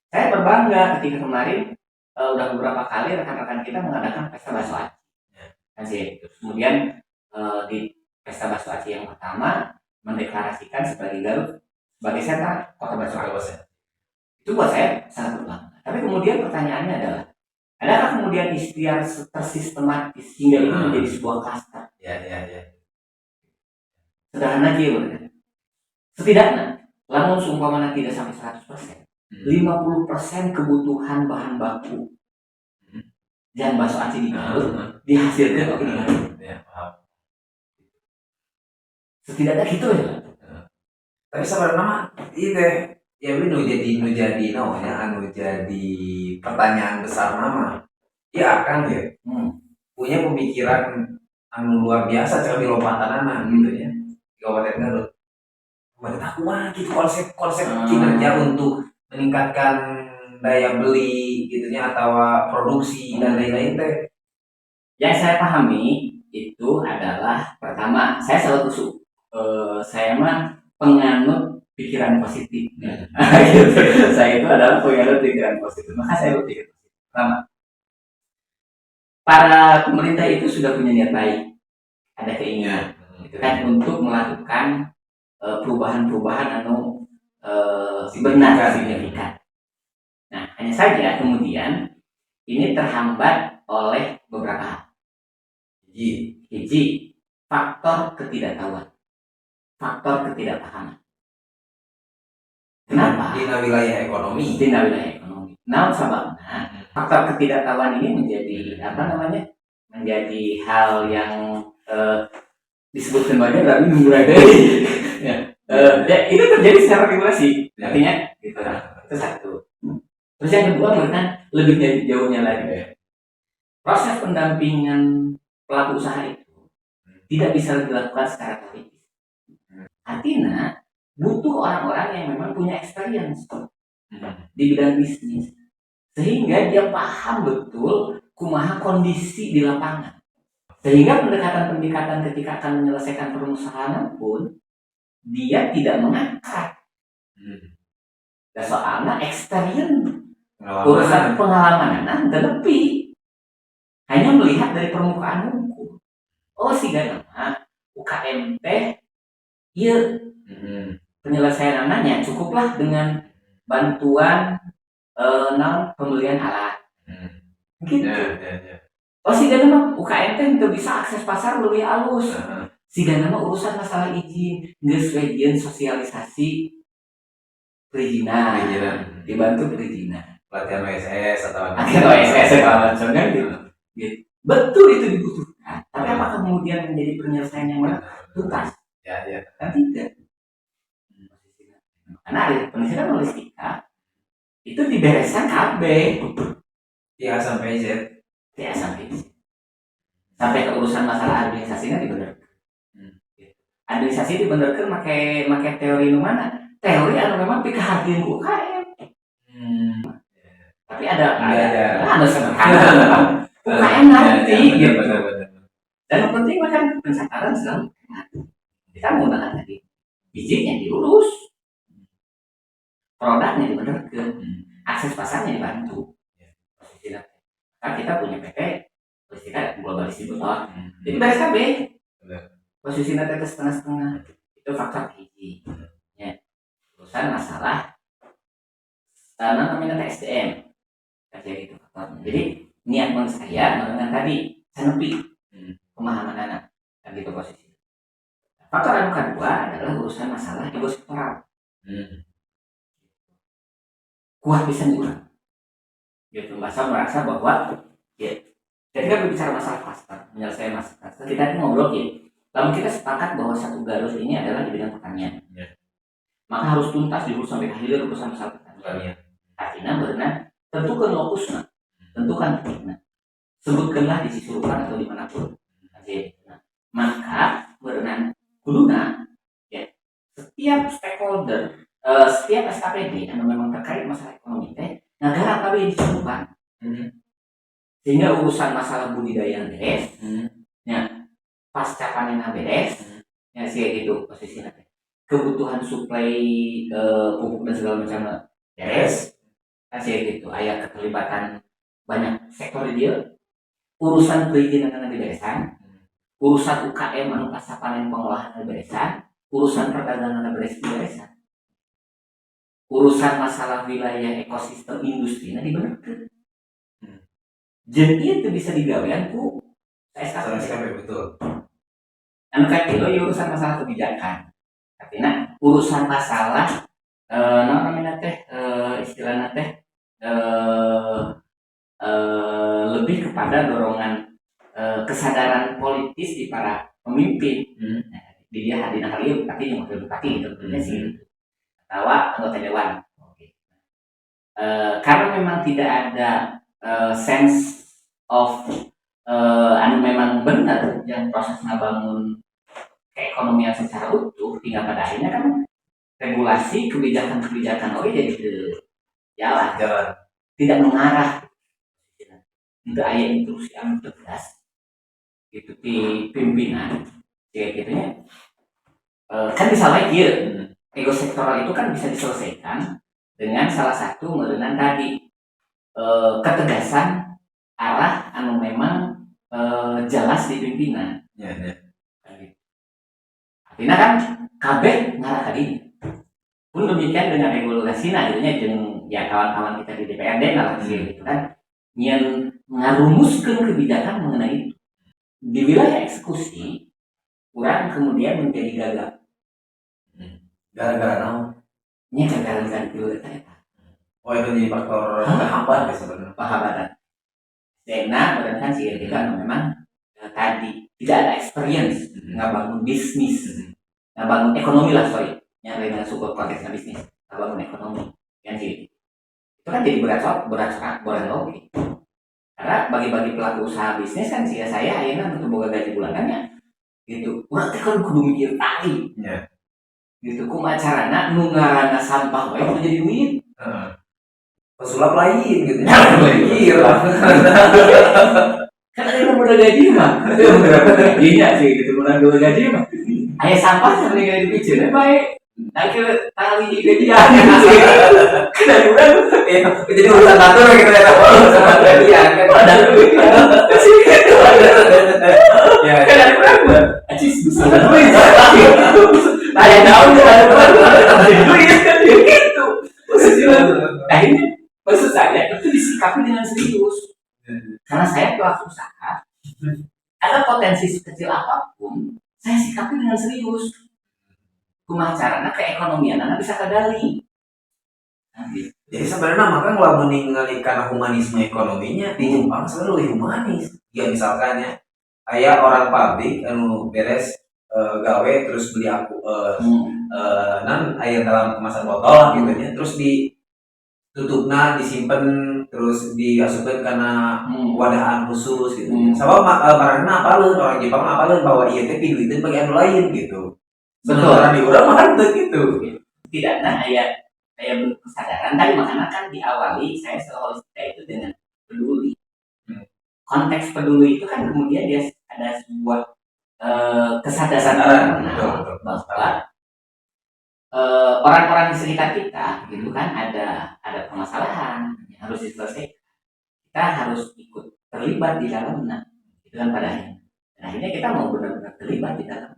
saya berbangga ketika kemarin udah beberapa kali rekan-rekan kita mengadakan pesta bakso aci kan sih kemudian di pesta bakso aci yang pertama mendeklarasikan sebagai Garut sebagai sentra kota bakso aci itu buat saya sangat berbangga tapi kemudian pertanyaannya adalah adakah kemudian ikhtiar tersistematis hingga ini menjadi sebuah kasta? Ya. Sederhana aja ya, setidaknya, lamun seumpamanya tidak sampai 100%, 50% kebutuhan bahan baku dan bakso aci di Garut dihasilkan oleh Garut. Ya, paham. Setidaknya gitu ya. Tapi sebenarnya itu ya ini nu jadi pertanyaan besar nama. Ya kan ya. Punya pemikiran anu luar biasa cara di lompatanana gitu ya. Kabupaten Garut. Kabupaten aku mah gitu konsep kinerja untuk meningkatkan daya beli gitu ya atau produksi dan lain-lain teh. Yang saya pahami itu adalah pertama saya selalu saya mah penganut pikiran positif. Gitu. Saya itu adalah penganut pikiran positif. Maka saya berpikir pertama para pemerintah itu sudah punya niat baik, ada keinginan, gitu kan, untuk melakukan perubahan-perubahan anu benar signifikan. Nah, hanya saja kemudian ini terhambat oleh beberapa hal. Hiji, faktor ketidaktahuan, faktor ketidakpahaman. Kenapa? Di wilayah ekonomi. Nah, sebabnya faktor ketidaktahuan ini menjadi menjadi hal yang disebutkan banyak tapi mulai dari ya, itu terjadi secara regulasi artinya gitu itu satu. Terus yang kedua mereka lebih jauhnya lagi proses pendampingan pelaku usaha itu tidak bisa dilakukan secara teoritis. Artinya butuh orang-orang yang memang punya experience di bidang bisnis sehingga dia paham betul kumaha kondisi di lapangan sehingga pendekatan ketika akan menyelesaikan permasalahan pun dia tidak mengangkat soalnya experience urusan pengalaman dan lebih hanya melihat dari permukaan hukum sih gana UKM teh iya penyelesaian anaknya cukuplah dengan bantuan pembelian alat gitu. sigana mah UKM teh teu bisa akses pasar lebih halus. Heeh. Sigana mah urusan masalah izin, geus region sosialisasi perizinan, dibantu perizinan. Pelatihan OSS atau Akhirnya OSS segala macam kan gitu. Betul itu dibutuhkan. Tapi apakah kemudian menjadi penyelesaian yang tuntas? ya Kan tidak. Karena ada penyelesaian holistika itu dibereskan KB. ya sampai Z. Ya sampai ke urusan masalah administrasinya dibenerkan. Administrasi dibenerkan make teori nu mana? Teori anu memang pikehartieun ku UKM. Tapi ada sederhana memang UKM nanti gitu. Dan yang penting kan pencatatan selalu kita menggunakan tadi izinnya diurus, produknya dibenerkan, akses pasarnya dibantu. Kan kita punya PT, posisi kita global distributor, jadi beres KB. Posisi nanti setengah-setengah itu faktor hiji. Ya, urusan masalah namanya SDM, kayak gitu faktornya. Jadi niat saya dengan tadi sanepi pemahaman anak, kan gitu posisi. Faktor yang kedua adalah urusan masalah ego sektoral. Kuat bisa diulang. Gitu, merasa bahwa ya, ketika berbicara masalah cluster, menyelesaikan masalah cluster, kita ngobrol ya. Lalu kita sepakat bahwa satu Garut ini adalah di bidang pertanian. Maka harus tuntas diurus sampai akhir urusan masalah pertanian. Artinya benar, tentukan lokusnya, tentukan titiknya. Sebutkanlah di Sisurupan atau dimanapun. Nah, maka benar, kuduna ya, setiap stakeholder, setiap SKPD yang memang terkait masalah ekonomi teh negara kami disuruhkan. Sehingga urusan masalah budidaya beres, ya pasca panen beres, ya sih gitu posisinya. Kebutuhan suplai pupuk dan segala macam beres, kasih gitu. Ayat keterlibatan banyak sektor dia. Urusan perizinan yang diberesan, urusan UKM anu pasca panen pengolahan beresan, urusan perdagangan beresan. Urusan masalah wilayah ekosistem industri dibenerkan. Jadi itu bisa digawean ku SKP betul. Anu kan itu urusan masalah kebijakan. Artinya urusan masalah namanya teh istilahnya teh lebih kepada dorongan kesadaran politis di para pemimpin. Dia hadir hari tapi yang wakil bupati gitu sih. Atau anggota dewan. Karena memang tidak ada sense of anu memang benar yang proses ngebangun keekonomian secara utuh, tinggal pada akhirnya kan regulasi kebijakan-kebijakan jadi jalan tidak mengarah untuk ayat instruksi anu tegas itu di pimpinan kayak gitunya kan bisa lagi ego sektoral itu kan bisa diselesaikan dengan salah satu merenang tadi ketegasan arah anu memang jelas di pimpinan. Artinya kan KB ngarah tadi. Pun demikian dengan regulasi akhirnya jeung ya kawan-kawan kita di DPRD lah gitu kan. Yang ngarumuskeun kebijakan mengenai itu. Di wilayah eksekusi kurang kemudian menjadi gagal. Gara-gara naon? Nya gara-gara pilu eta. Oh itu jadi faktor penghambat sebenarnya. Penghambat. Karena kan sih kita memang tadi tidak ada experience ngebangun bisnis, ngebangun ekonomi lah yang dengan support konteksnya bisnis, ngebangun ekonomi yang sih itu kan jadi berat lagi. Karena bagi-bagi pelaku usaha bisnis kan sih saya akhirnya untuk boga gaji bulanannya gitu. Urang teh kan kudu mikir tadi. Gitu kumaha carana nu ngaranna sampah wae kudu jadi duit. Pesulap lain gitu. Iya. Kan ada yang udah gaji mah. Ada yang berapa gajinya sih gitu udah gaji mah. Ayah sampah sampai gaji dipicil baik. Nah ke tali gajian. Dari udah Jadi urusan atur gitu ya. Sama gajian kan ada duit. Ya. Kan ada berapa? Acis bisa duit. Ayah tahu ada duit kan gitu. Maksudnya akhirnya maksud saya itu disikapi dengan serius. Karena saya pelaku usaha, ada potensi sekecil apapun, saya sikapi dengan serius. Kumaha carana keekonomian anak bisa kegali. Nah, gitu. Jadi sebenarnya maka lamun ningali karena humanisme ekonominya di Jepang selalu humanis. Ya misalkan ya, aya orang pabrik anu beres gawe terus beli aku nan air dalam kemasan botol gitu ya, terus ditutupna disimpan terus diasupkeun karena wadahan khusus gitu. Sabab barangna apaleun orang Jepang apaleun bahwa ieu teh piduiteun bagi anu lain gitu. Sementara di urang mah kan teu gitu. Tidak ada kayak bentuk kesadaran tadi, makanya kan diawali saya holistika itu dengan peduli. Konteks peduli itu kan kemudian dia ada sebuah kesadaran bahwa orang-orang di sekitar kita gitu kan ada permasalahan yang harus diselesaikan, kita harus ikut terlibat di dalamnya itu kan pada akhirnya. Dan akhirnya kita mau benar-benar terlibat di dalam.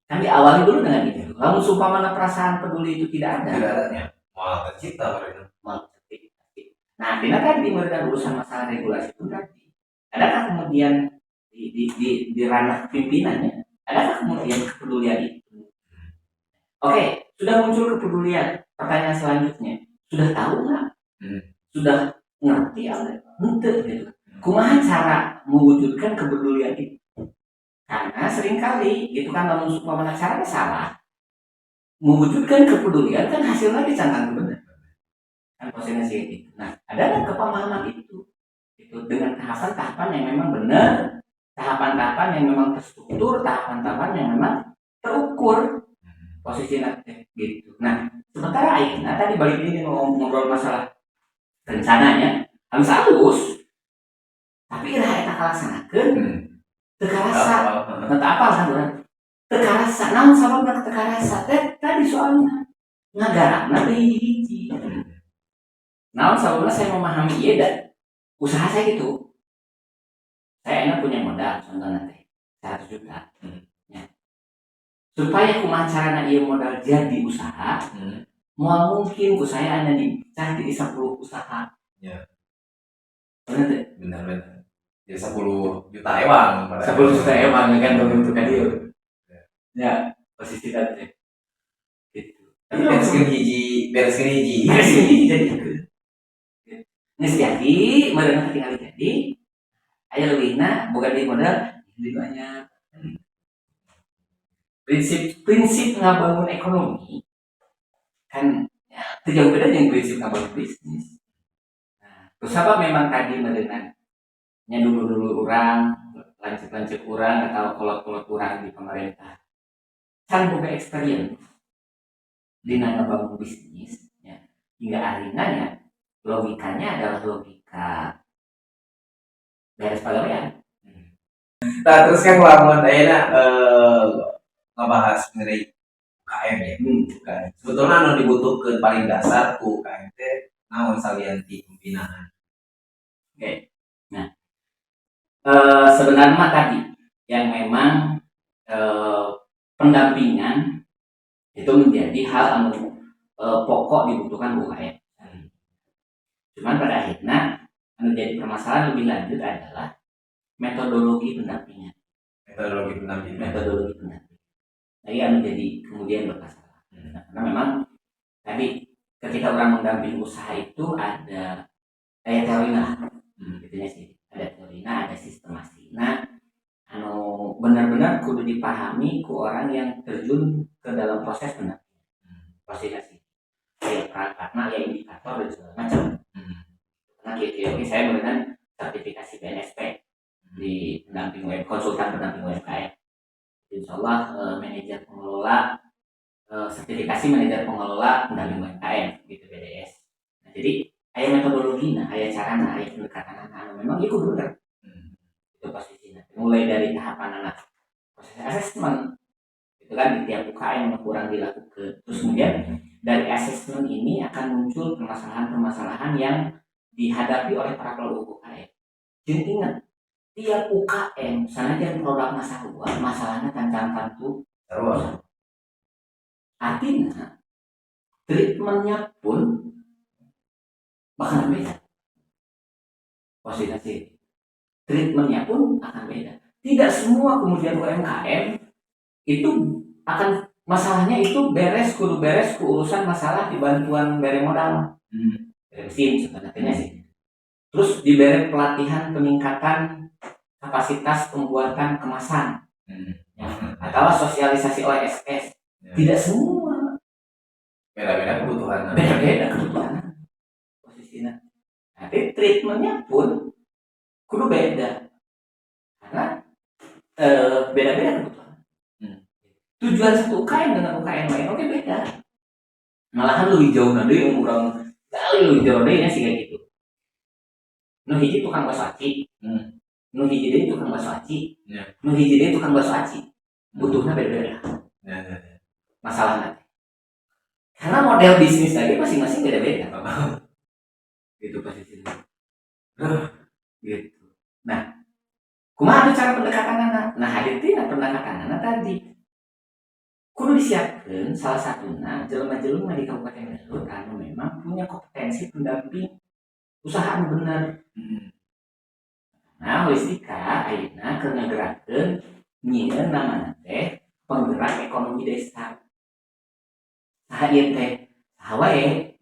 Kan diawali dulu dengan itu. Lalu sumpamana perasaan peduli itu tidak ada. Tidak ada. Malah tercipta mereka. Nah, tidak tadi mereka urusan masalah regulasi itu tadi. Adakah kemudian di ranah pimpinannya? Adakah kemudian kepedulian itu? Oke, sudah muncul kepedulian. Pertanyaan selanjutnya, sudah tahu nggak? Sudah ngerti apa? Ente gitu. Kumaha cara mewujudkan kepedulian itu? Karena seringkali itu kan namun supaya caranya salah. Mewujudkan kepedulian kan hasilnya dicangkan benar. Kan posisinya gitu. Nah, ada kepemahaman itu dengan tahapan-tahapan yang memang benar, tahapan-tahapan yang memang terstruktur, tahapan-tahapan yang memang terukur posisinya gitu. Nah, sementara akhirnya tadi balik ini ngobrol masalah rencananya halus, tapi iraha eta kalaksanakeun teu karasa. Eta apa kan urang? Teu karasa. Naon sababna teu karasa? Tadi soalnya ngagarapna teh hiji-hiji. Naon sababna saya memahami ieu dan usaha saya gitu. Saya enak punya modal contohnya teh 100 juta. Ya. Supaya kumaha carana ieu modal jadi usaha, moal mungkin saya hanya dicari di 10 usaha. Ya. Benar teh? Benar. Jadi 10 juta ewang. 10 juta ewang kan untuk dia. Ya, posisi tadi. Gitu. Tapi bereskeun hiji. Jadi nges jadi, mereka tinggal jadi. Ayo lebihna, bukan di modal, lebih banyak. Prinsip ngabangun ekonomi kan ya, jauh beda dengan prinsip ngabangun bisnis. Nah, terus apa memang tadi merenangnya dulu orang, lancip orang atau kolot orang di pemerintah. Kan buka experience di ngabangun bisnis, ya. Hingga akhirnya ya logikanya adalah logika beres pegawaian. Nah, terus kan lamun ayeuna ngebahas mengenai UKM ya. UKM. Sebetulnya anu dibutuhkeun paling dasar ku UKM teh naon salian ti pembinaan. Oke. Nah, sebenarnya tadi yang memang pendampingan itu menjadi hal anu pokok dibutuhkan UKM. Cuman pada akhirnya menjadi permasalahan lebih lanjut adalah metodologi pendampingan. Jadi yang menjadi kemudian bermasalah. Karena memang tadi ketika orang mendampingi usaha itu ada teori lah, gitunya sih. Ada teori, ada sistemasi. Anu benar-benar kudu dipahami ku orang yang terjun ke dalam proses pendampingan. Prosesnya sih. Kayak perangkatnya, ya indikator dan segala macam. Nah, gitu, saya menggunakan sertifikasi BNSP di konsultan pendamping UMKM. Insya Allah manajer pengelola sertifikasi manajer pengelola pendamping UMKM gitu BDS. Nah, jadi aya metodologinya, aya carana, aya pendekatan anak memang itu benar. Itu posisinya. Mulai dari tahapan anak proses asesmen itu kan di tiap UKM yang kurang dilakukan. Terus kemudian dari asesmen ini akan muncul permasalahan-permasalahan yang dihadapi oleh para pelaku UKM. Jadi ingat, tiap UKM sanajan produk masalahnya tancang tuh terus. Artinya treatmentnya pun bakal beda. Posisi treatmentnya pun akan beda. Tidak semua kemudian UMKM itu akan masalahnya itu kudu beres urusan masalah di bantuan bere modal, bere mesin sebenarnya sih. Terus diberi pelatihan peningkatan kapasitas pembuatan kemasan, atau sosialisasi OSS. Tidak semua, Beda-beda kebutuhan. beda-beda kebutuhan posisinya. Tapi treatmentnya pun kudu beda karena beda-beda kebutuhan. Tujuan satu UKM dengan UKM lain oke beda. Malahan lebih jauh nanti yang kurang kali lebih jauh deh sih kayak gitu. Nu hiji tukang bakso aci, nu hiji deui tukang bakso aci, nu hiji deui tukang bakso aci. Butuhnya beda-beda. Masalahnya karena model bisnis lagi masing-masing beda-beda. Gitu posisinya. Gitu. Nah, kumaha cara pendekatan anak? Nah, hadir tina pendekatan anak tadi. Kudu disiapkan salah satunya jelema-jelema di Kabupaten Garut anu memang punya kompetensi pendamping usaha anu bener. Nah, holistika ayeuna keur ngagerakeun nyieun namana teh penggerak ekonomi desa. Saha ieu teh? Saha wae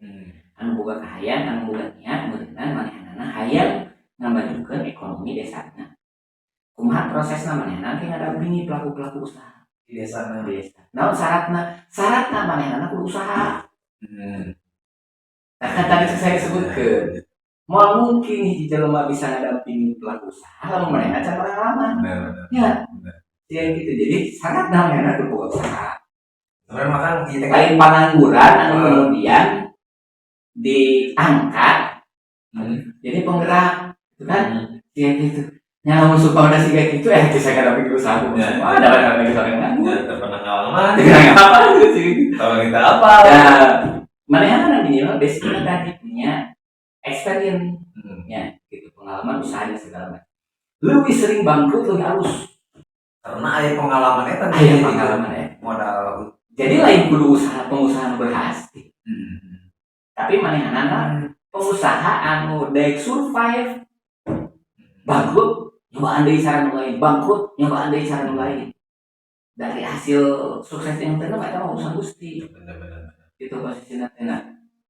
anu boga kahayang, anu boga niat meunang manehanana hayang ngamajukeun ekonomi desana. Kumaha prosesna manehanana teh ngadampingi pelaku-pelaku usaha Di desa. Naon syaratna? Syaratna manehanana kudu usaha. Karena tadi saya sebutkeun, mau mungkin hiji jelema bisa ngadampingi pelaku usaha lamun manehna can pengalaman. Ya, yang gitu. Jadi syaratna manehanana kudu boga usaha. Sebenarnya makan kita Lain pengangguran anu kemudian diangkat jadi penggerak, gitu kan? Yang gitu. Yang suka udah sih kayak gitu, bisa kada bikin usaha aku. Ada apa lagi soalnya kan? pernah ngalaman. Apa gitu sih? Kalau kita apa? Ya, mana yang kan minimal basicnya tadi punya experience, ya, gitu pengalaman usahanya segala macam. Lebih sering bangkrut lebih halus. Karena ada pengalaman itu. Ada pengalaman ya. Modal. Jadi lain kudu usaha pengusaha berhasil. Tapi mana pengusaha anu daek survive bangkrut nyobaan deui cara nu lain, bangkrut nyobaan deui cara nu lain. Dari hasil sukses yang tentu eta mah usaha Gusti. Benar-benar. Itu posisinya teh.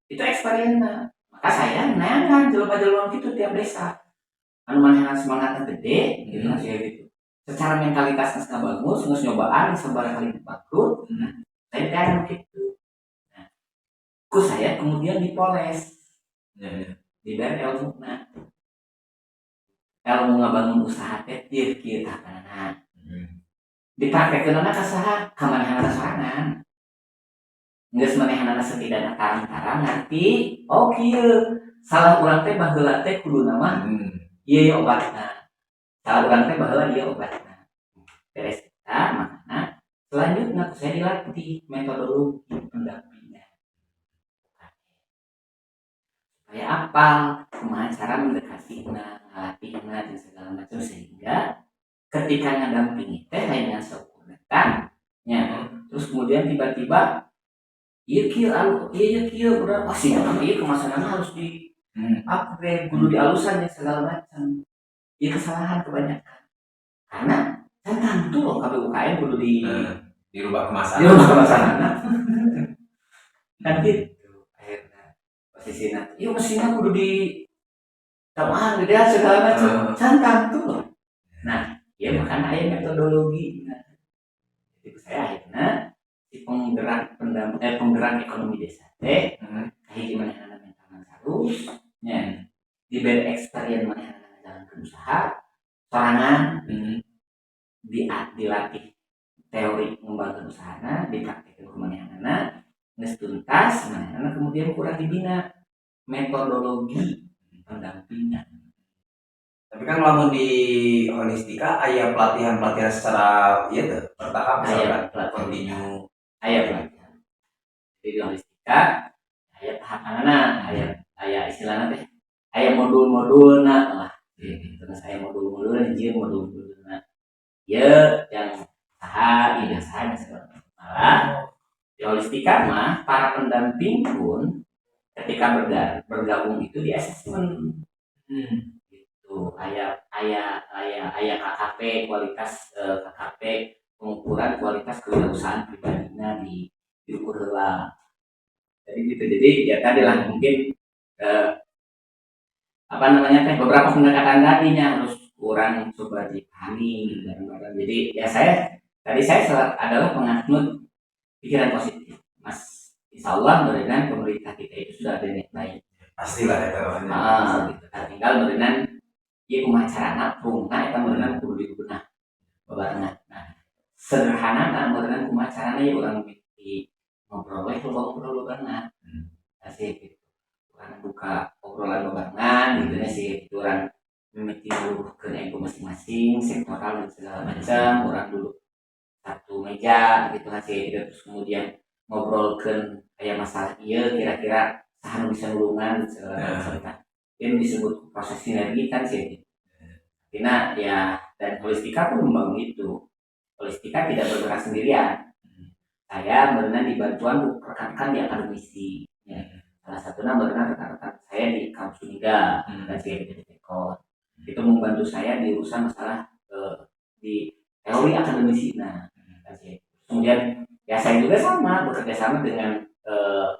Itu experience-na. Maka saya neangan jelema-jelema kitu tiap desa. Anu manehna semangatna gede, gitu kan sih gitu. Secara mentalitasnya bagus, geus nyobaan sabaraha kali bangkrut. Saya teh anu kitu. Nah, ku saya kemudian dipoles. Diberi ilmuna. Ilmu ngabangun usaha teh kieu tahapanana. Dipraktekeunana ka saha? Ka manehanana sorangan. Geus manehanana setidakna tarang-tarang ngarti, oh kieu salah urang teh baheula teh kudu nama ieu obatna. Salah urang teh baheula ieu obatna. Beres eta makana selanjutnya saya dilatih metodologi pendampingan. Supaya apa? Kumaha cara mendekatinya, ngalatihna dan segala macam sehingga ketika ngadampingi teh lain dengan sempurna ya. Terus kemudian tiba-tiba ieu kieu udah pasti nama ieu kemasanana harus di upgrade kudu dialusan dan segala macam. Ieu kesalahan kebanyakan. Karena kan tentu loh KPUKM kudu dirubah kemasan. Kan gitu. Akhirnya posisinya ieu mesinnya kudu di tambahan gede segala macam. Can tentu loh. Nah, ya makanya aya metodologi. Jadi saya akhirnya si penggerak ekonomi desa teh hiji manehna mental harus nya diberi experience manehna jalan usaha sorangan dilatih teori mengembangkan usahana dipraktikkan ke manehna geus tuntas manehna kemudian kurang dibina metodologi pendampingan. Tapi kan lamun di holistika aya pelatihan secara ieu teh bertahap misalkan kontinu. Aya pelatihan. Di holistika aya tahapanana, aya istilahna teh aya modul-modulna lah. Terus aya modul-modulna jeung modul-modulna. Ieu yang saha, ieu saha segala macam. Malah di holistika mah para pendamping pun ketika bergabung itu di asesmen. Gitu. gitu. Aya KKP kualitas KKP pengukuran kualitas kewirausahaan pribadinya diukur heula. Jadi gitu. Jadi ya tadi lah mungkin eh, apa namanya teh beberapa pendekatan tadinya harus kurang coba dipahami gitu bareng-bareng. Jadi ya saya adalah penganut pikiran positif, Mas. Insya Allah mudah-mudahan pemerintah kita itu sudah ada niat baik. Pastilah ya kalau Gitu. Nah, tinggal mudah-mudahan ieu kumaha carana prungna eta mudah-mudahan kudu dibeunah babarengan. Nah, sederhanana mudah-mudahan kumaha carana ya urang mimiti ngobrol we ngobrol barengan. Asik gitu. Urang buka obrolan barengan gitu nya sih gitu urang mimiti nuruhkeun ego masing-masing sektoral dan segala macam urang dulu satu meja gitu hasil gitu terus kemudian ngobrolkeun aya masalah ieu kira-kira saha nu bisa nulungan segala macam. Ini disebut proses sinergi kan sih. Karena ya dan holistika pun membangun itu. Holistika tidak bergerak sendirian. Saya berenang di bantuan rekan-rekan di akademisi. Ya. Salah satunya berenang rekan-rekan saya di kampus Uniga dan saya di Tekon. Itu membantu saya di urusan masalah di teori akademisi. Nah, kemudian ya saya juga sama bekerja sama dengan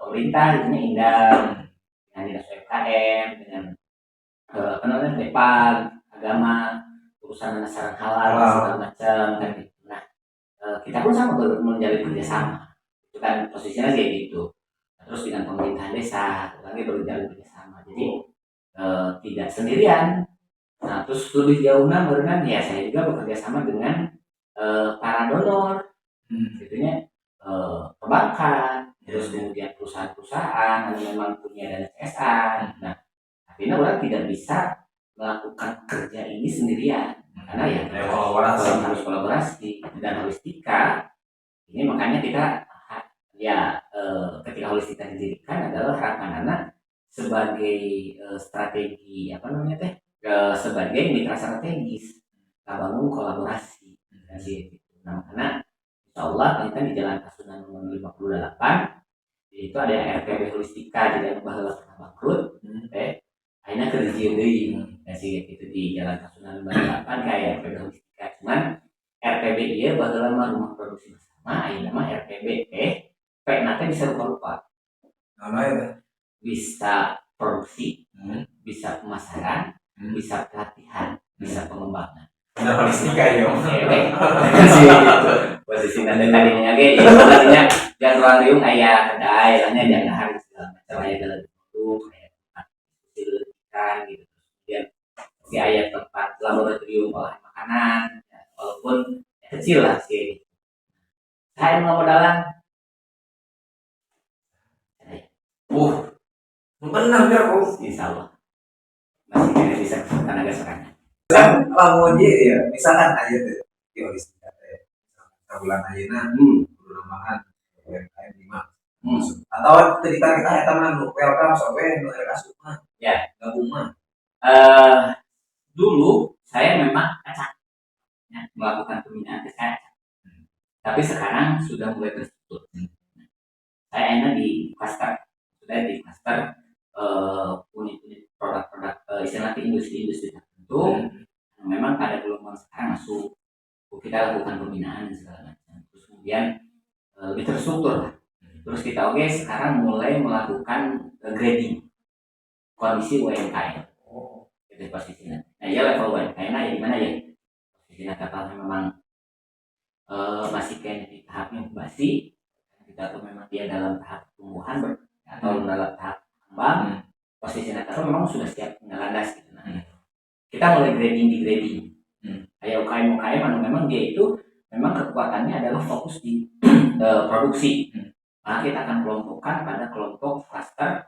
pemerintah, dengan Indang, dengan dinas UMKM, dengan apa namanya Depan, agama, urusan sarang halal segala macam kan gitu. Nah, kita pun sama menjalin kerjasama. Itu kan posisinya kayak gitu. Terus dengan pemerintahan desa, kami berjalan kerjasama. Jadi tidak sendirian. Nah, terus lebih jauhnya barengan ya saya juga bekerja sama dengan para donor, gitunya perbankan, terus kemudian perusahaan-perusahaan yang memang punya dana CSR. Nah, artinya orang tidak bisa melakukan kerja ini sendirian karena ya harus kolaborasi dan holistika ini makanya kita ya ketika holistika didirikan adalah harapan sebagai strategi apa namanya teh sebagai mitra strategis bangun kolaborasi gitu. Nah karena insya Allah kita di Jalan Kasunan nomor 58 itu ada RPB holistika jadi bahwa bangkrut akhirnya kerja deui sih itu di Jalan Kasunan 58 kayak RPB holistika cuman RPB ieu baheula mah rumah produksi bersama ayeuna mah RPB P nanti bisa rupa-rupa bisa produksi bisa pemasaran bisa pelatihan bisa pengembangan holistika ya sih gitu posisi nanti tadinya ge ya tadinya jangan ruang riung aya kedai lahnya jangan hari segala macam aya dalam produk aya tempat kan gitu kemudian si aya tempat laboratorium olahan makanan ya, walaupun kecil lah sih saya mau modalan benar ya kok insya Allah masih tidak bisa tenaga serangan lamun ya misalkan aja tuh di holistika bulan ayeuna kudu nambahan UMKM 5 atau ketika kita eta mah nu welcome sok we nu asup mah ya gabung mah dulu saya memang acak ya, melakukan pembinaan ke saya tapi sekarang sudah mulai terstruktur saya enak di cluster sudah di cluster unit-unit produk-produk istilahnya industri-industri tertentu memang pada gelombang sekarang masuk kita lakukan pembinaan dan segala macam terus kemudian lebih terstruktur lah terus kita sekarang mulai melakukan grading kondisi UMKM itu posisinya nah ya level UMKM nah ya gimana ya posisinya kapalnya memang masih kayak di tahap inkubasi kita tuh memang dia dalam tahap tumbuhan atau dalam tahap kembang posisinya kapal memang sudah siap ngelandas gitu nah kita mulai di grading kayak UKM anu memang dia itu memang kekuatannya adalah fokus di produksi maka kita akan kelompokkan pada kelompok cluster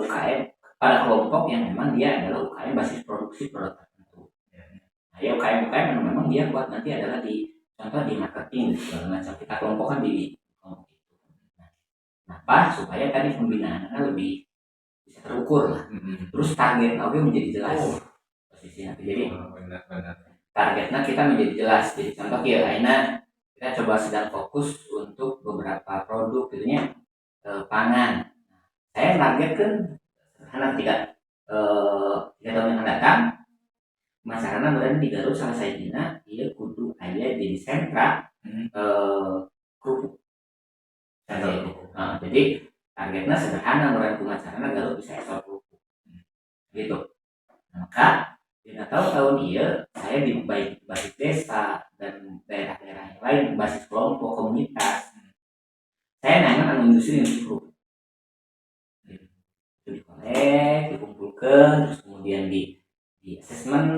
UKM pada kelompok yang memang dia adalah UKM basis produksi produk tertentu nah ya UKM anu memang dia kuat nanti adalah di contoh di marketing segala macam kita kelompokkan di kelompok itu nah apa supaya tadi pembinaannya lebih bisa terukur lah terus target menjadi jelas posisinya jadi targetnya kita menjadi jelas jadi contoh ya Aina kita coba sedang fokus untuk beberapa produk gitunya pangan saya targetkan karena tiga tahun yang akan datang masyarakat berada di Garut salah sajina ieu kudu aya jadi sentra kerupuk. Jadi targetnya sederhana, meureun kumacarana Garut bisa ekspor kerupuk. Gitu. Maka tidak tahu tahun iya saya di baik basis desa dan daerah-daerah yang lain basis kelompok komunitas saya nanya anu industri kerupuk itu dikolek dikumpulkan terus kemudian di asesmen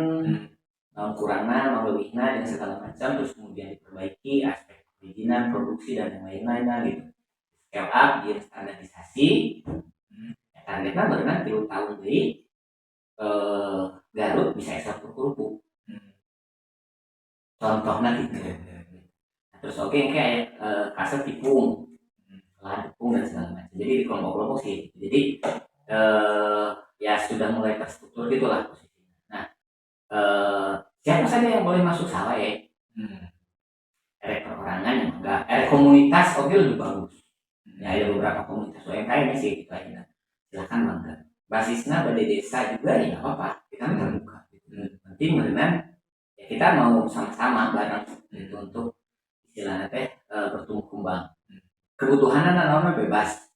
kurangnya mau lebihnya dan segala macam terus kemudian diperbaiki aspek perizinan produksi dan yang lain-lainnya gitu scale up dia standarisasi targetnya berenang 3 tahun dari Garut bisa ekspor kerupuk. Contohnya gitu. Terus oke kayak kaset tipung, lahan tepung dan segala macam. Jadi di kelompok-kelompok sih. Jadi ya sudah mulai terstruktur gitulah posisinya. Nah, siapa saja yang boleh masuk sawah ya? Perorangan yang enggak, komunitas oke lebih bagus. Ya ada beberapa komunitas UMKM sih gitu aja. Silakan bangga. Basisnya pada desa juga ya apa-apa kita terbuka nanti berenang ya kita mau sama-sama bareng gitu untuk istilahnya bertumbuh kembang kebutuhan anak-anak bebas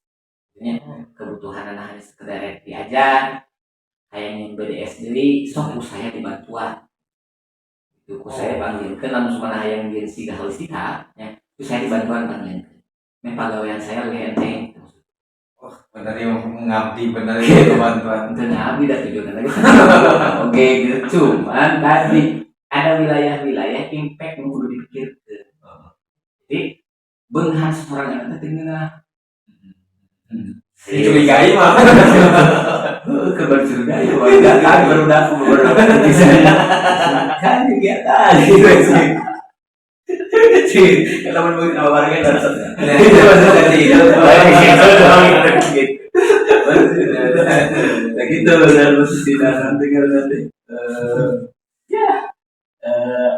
kebutuhan anak hanya sekedar diajar kayak yang BDS diri sok saya dibantuan itu saya panggilkan namun semana yang dia siga holistika ya itu saya dibantuan panggilkan pegawaian saya lebih enteng. Wah, bener yang mengabdi bener itu bantuan. Itu ngabdi dah tujuan lagi. Oke, gitu. Cuman tadi ada wilayah-wilayah impact yang perlu dipikirkan. Jadi beunghang sorangan teh tinggalna. Dicurigai mah. Kabar curigai warga kan barudak bisa. Kan kegiatan gitu sih. Sih, kalau mau nama barangnya harus ada. Itu maksudnya itu. Nah gitu dan posisi nanti ya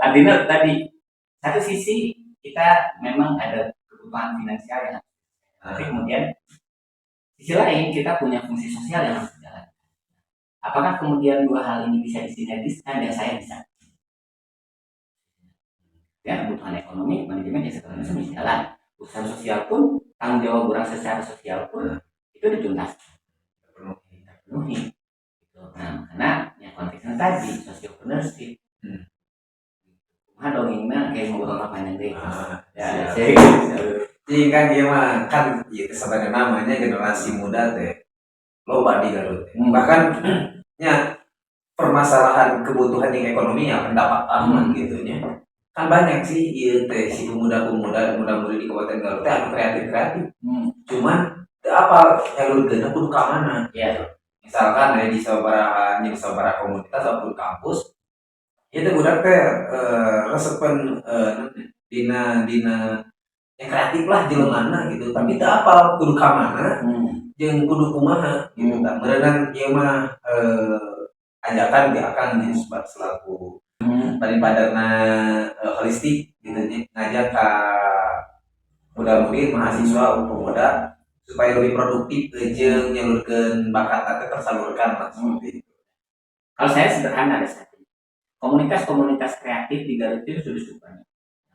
artinya tadi satu sisi kita memang ada kebutuhan finansial yang tapi kemudian sisi lain kita punya fungsi sosial yang harus berjalan. Apakah kemudian dua hal ini bisa disinergiskan dan saya bisa ya kebutuhan ekonomi manajemen ya segala macam bisa jalan urusan sosial pun tanggung jawab orang secara sosial pun itu dituntaskan penuhi gitu. Nah karena yang konteksnya tadi sociopreneurship dongengnya kayak ngobrol panjang deh ya jadi kan dia mah kan ya sebenarnya namanya generasi muda teh loba di Garut bahkan ya permasalahan kebutuhan yang ekonomi ya pendapatan gitu nya kan banyak sih iya teh si pemuda-pemuda muda-mudi di Kabupaten Garut teh anu kreatif cuman apa jalurkeun kudu ka mana ya misalkan di sabaraha komunitas ataupun kampus itu budak teh resepen dina yang kreatif lah jelemana gitu tapi teu apal kudu ka mana jeung kudu kumaha gitu kan meureunna ieu mah ajakan di akan selaku daripada holistik gitu ngajak ka muda-mudi mahasiswa pemuda supaya lebih produktif jeung nyalurkeun bakat teh tersalurkan lah seperti itu. Kalau saya sederhana ada satu komunitas kreatif di Garut itu sudah banyak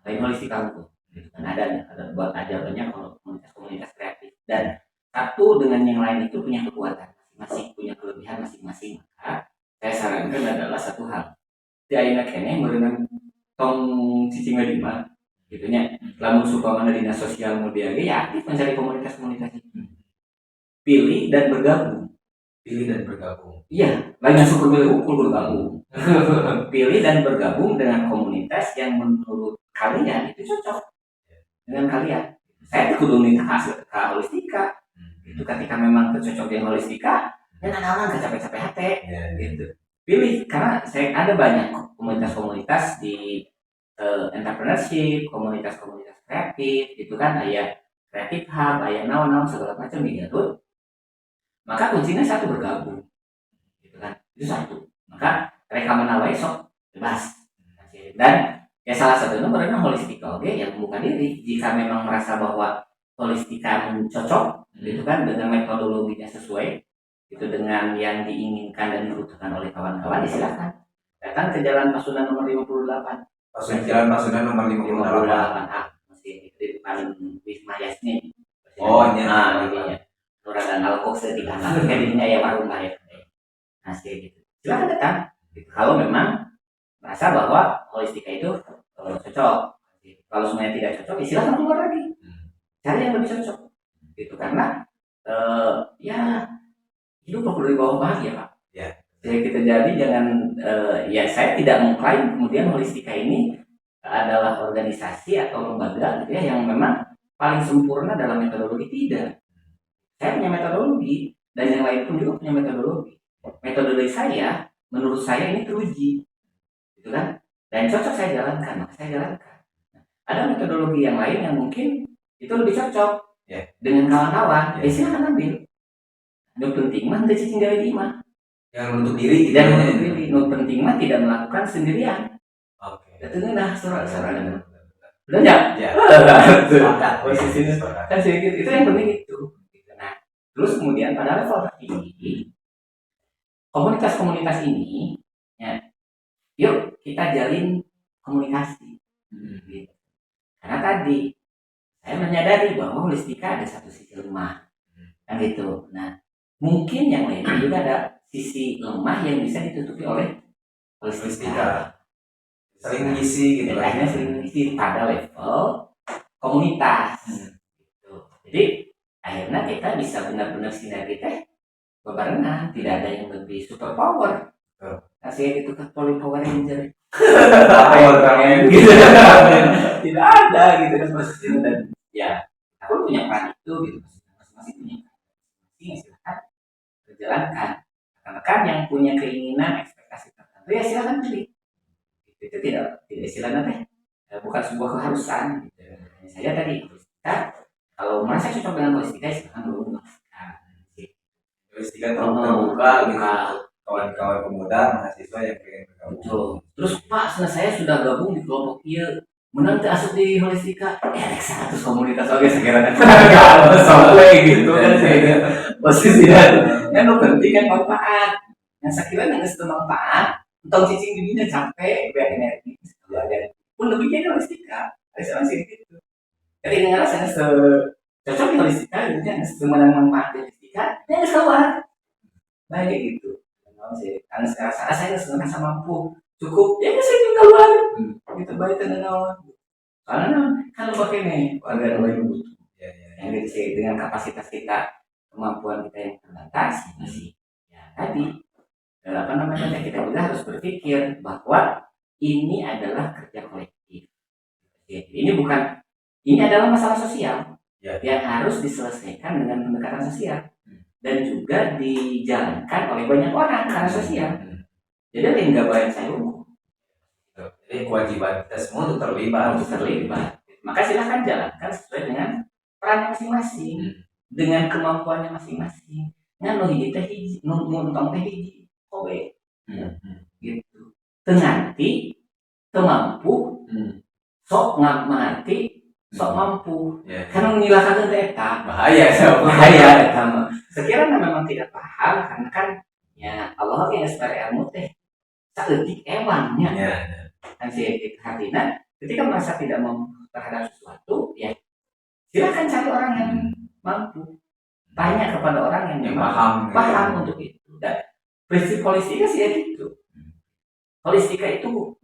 lain holistik kampung gitu kan ada buat aja banyak kalau komunitas kreatif dan satu dengan yang lain itu punya kekuatan masing-masing punya kelebihan masing-masing maka saya sarankan adalah satu hal di ayeuna keneh meureun tong cicing lima gitu nya lamun supaya dinas sosial media ya aktif mencari komunitas-komunitas itu pilih dan bergabung iya banyak suku pilih ukur bergabung pilih dan bergabung dengan komunitas yang menurut kalian itu cocok dengan kalian saya kudu minta hasil ke holistika itu ketika memang cocok dengan holistika dan anak-anak gak capek-capek hati gitu pilih karena saya ada banyak komunitas-komunitas di entrepreneurship komunitas-komunitas kreatif gitu kan aya kreatif hub aya naon-naon segala macam di Garut maka kuncinya satu bergabung gitu kan itu satu maka mereka menawai sok bebas dan ya salah satunya mereka holistika oke yang membuka diri jika memang merasa bahwa holistika cocok gitu kan dengan metodologinya sesuai itu dengan yang diinginkan dan dibutuhkan oleh kawan-kawan silakan datang ke Jalan Pasundan nomor 58. Jalan Pasundan nomor 58. Masih di depan Wisma Yasmin. Oh, iya. Nah, jadinya Nura dan Alkok sedikit jadinya ya warung lah ya. Nah, gitu. Silakan datang. Gitu. Kalau memang merasa bahwa holistika itu cocok. Kalau semuanya tidak cocok, ya silakan keluar lagi. Cari yang lebih cocok. Gitu karena ya hidup perlu dibawa bahagia, Pak. Ya. Jadi kita jangan ya saya tidak mengklaim kemudian holistika ini adalah organisasi atau lembaga gitu ya yang memang paling sempurna dalam metodologi, tidak. Saya punya metodologi dan yang lain pun juga punya metodologi. Metodologi saya menurut saya ini teruji, gitu kan? Dan cocok saya jalankan, maka saya jalankan. Ada metodologi yang lain yang mungkin itu lebih cocok dengan kawan-kawan, silakan ambil. Nu penting mah teu cicing gawe di imah. Yang untuk diri gitu. Dan untuk diri, nu penting mah tidak melakukan sendirian. Oke. Ketengahan suara-suara. Udah ya? Ya. Sepakat posisinya. Kan sedikit itu yang penting itu. Nah, terus kemudian pada level tertinggi komunitas-komunitas ini ya, yuk kita jalin komunikasi. Gitu. Karena tadi saya menyadari bahwa holistika ada satu sisi lemah. Kan gitu. Nah, mungkin yang lainnya juga ada sisi lemah yang bisa ditutupi oleh holistika. Sering mengisi gitu. Akhirnya sering mengisi pada level komunitas. Gitu. Jadi akhirnya kita bisa benar-benar sinergi bebarengan, tidak ada yang lebih super power. Kasih itu ke Power Ranger. Power Ranger gitu. Tidak ada gitu kan posisinya dan ya aku punya peran itu gitu. Masing-masing punya peran. Silakan berjalankan. Rekan-rekan yang punya keinginan ekspektasi tertentu ya silakan pilih. Itu tidak istilahnya bukan sebuah keharusan. Gitu. Saya tadi kalau merasa cocok dengan holistika silakan dulu. Holistika terbuka gitu. Kawan-kawan pemuda mahasiswa yang pengen bergabung. Betul. Terus Pak, saya sudah gabung di kelompok ieu. Menang teh asup di holistika. Rek 100 komunitas oke sekiranya. Sampai gitu kan saya. Posisinya. Yang penting kan manfaat. Yang sekiranya geus teu manfaat, entong cicing di dinya capek, biar energi. Pun lebihnya holistika. Saya masih gitu. Jadi dengan rasanya cocok di holistika, jadi semuanya manfaat di holistika, ya keluar. Baik gitu. Karena saya merasa mampu cukup ya saya tinggal keluar gitu baik dan naon karena kalau pakai nih warga lain butuh yang dengan kapasitas kita kemampuan kita yang terbatas masih ya tadi apa namanya kita juga harus berpikir bahwa ini adalah kerja kolektif. Ini adalah masalah sosial yang harus diselesaikan dengan pendekatan sosial dan juga dijalankan oleh banyak orang karena sosial. Jadi nggak bayar saya unggul. Jadi kewajiban kita semua untuk terlibat. Maka silahkan jalankan sesuai dengan peran masing-masing, dengan kemampuannya masing-masing. Ngan lo hiji teh hiji, nuntong teh hiji, kowe. Gitu. Tenganti, temampu, sok ngamati, sok mampu. Karena mengilakan eta bahaya. Sekiranya memang tidak paham, karena kan ya Allah yang secara ilmu teh saeutik ewannya. Kan sih artinya ketika merasa tidak mampu terhadap sesuatu, ya silakan cari orang yang mampu. Tanya kepada orang yang paham untuk itu. Dan prinsip holistika sih ya gitu. Holistika itu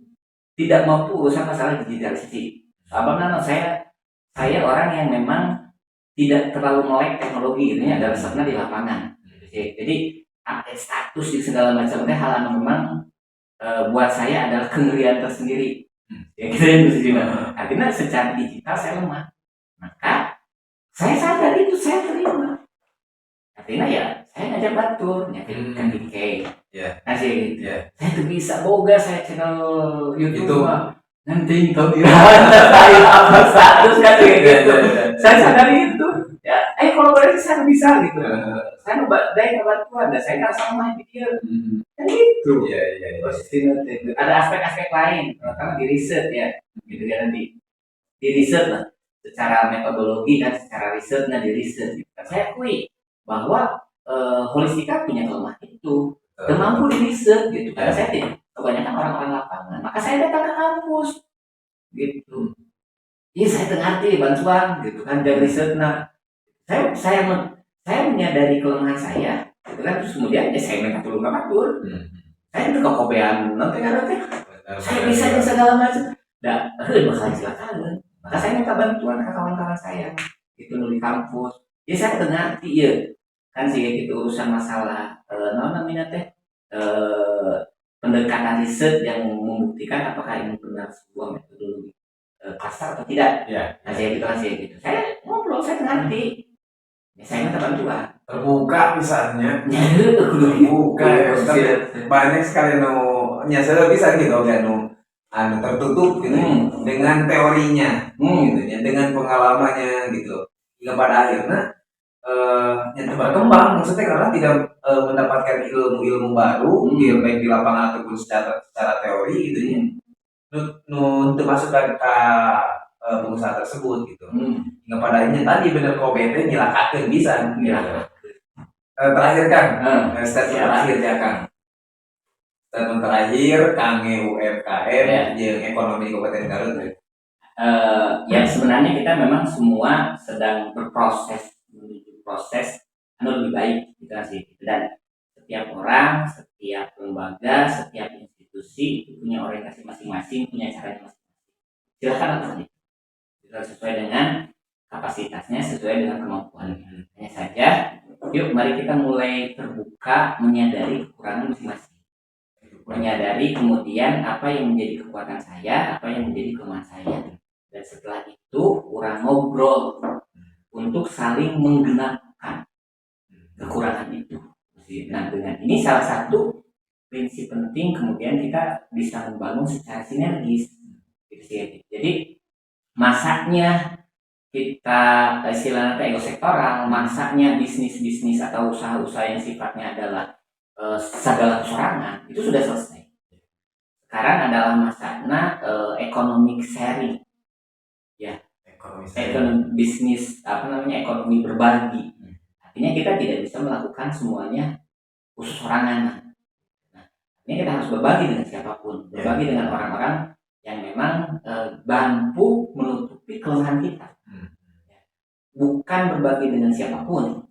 tidak mampu urusan masalah digitalisasi. Abang saya orang yang memang tidak terlalu melek teknologi, ini adalah resepnya di lapangan. Jadi update status di segala macam hal yang memang buat saya adalah kengerian tersendiri. Ya kita yang mesti artinya secara digital saya lemah. Maka saya sadar itu saya terima. Artinya ya saya ngajak batur, kan DK. Kasih gitu. Saya tuh bisa boga saya channel YouTube. Nanti kau dirahat saya status kan gitu. Saya sadar itu. Ya, kolaborasi saya bisa gitu. Saya dari bantuan dan saya nggak sama dia. Kan gitu. Posisinya ada aspek-aspek lain, karena di riset ya, gitu kan nanti di riset lah, secara metodologi dan secara risetnya di riset. Gitu. Saya akui bahwa holistika punya kelemahan itu, mampu di riset gitu. Karena saya tidak kebanyakan orang-orang lapangan. Maka saya datang ke kampus, gitu. Iya saya ngerti bantuan, gitu kan, dari riset. Nah, saya menyadari kelemahan saya, gitu kan. Terus kemudian ya saya minta tolong ke Batur. Saya itu kekopean nanti kan nanti. Saya bisa segala macam. Dah, bakal silakan. Maka saya minta bantuan ke kawan-kawan saya, itu di kampus. Ya saya ngerti ya, kan sih itu urusan masalah namanya teh pendekatan riset yang membuktikan apakah ini benar sebuah metodologi kasar atau tidak. Ya. Nah saya gitu. Saya ngobrol, saya ngerti. Ya, saya minta bantuan. Terbuka misalnya. Ya, Terbuka ya. Banyak sekali saya bisa gitu kan tertutup gitu dengan teorinya gitu ya, dengan pengalamannya gitu. Hingga pada akhirnya yang berkembang maksudnya karena tidak mendapatkan ilmu-ilmu baru baik di lapangan ataupun secara teori gitu ya. Untuk masuk ke pengusaha tersebut gitu. Hingga pada akhirnya tadi benar kompeten nyilakakeun bisa gitu. Terakhir kan statement terakhir ya Kang. Statement terakhir kangge UMKM jeung ekonomi di Kabupaten Garut. Ya sebenarnya kita memang semua sedang berproses menuju proses lebih baik gitu sih. Dan setiap orang, setiap lembaga, setiap institusi itu punya orientasi masing-masing, punya caranya masing-masing. Silakan lakukan itu. Sesuai dengan kapasitasnya, sesuai dengan kemampuannya. Hanya saja, yuk mari kita mulai terbuka menyadari kekurangan masing-masing. Menyadari kemudian apa yang menjadi kekuatan saya, apa yang menjadi kelemahan saya. Dan setelah itu orang ngobrol untuk saling menggenapkan kekurangan itu. Nah dengan ini salah satu prinsip penting kemudian kita bisa membangun secara sinergis. Jadi masaknya kita istilahnya ego sektoral, masaknya bisnis atau usaha-usaha yang sifatnya adalah segala kesorangan itu sudah selesai. Sekarang adalah masaknya economic sharing. Ya, ekonomi bisnis ekonomi berbagi. Artinya kita tidak bisa melakukan semuanya khusus sorangan. Nah, ini kita harus berbagi dengan siapapun, berbagi dengan orang-orang yang memang mampu menutupi kelemahan kita. Bukan berbagi dengan siapapun,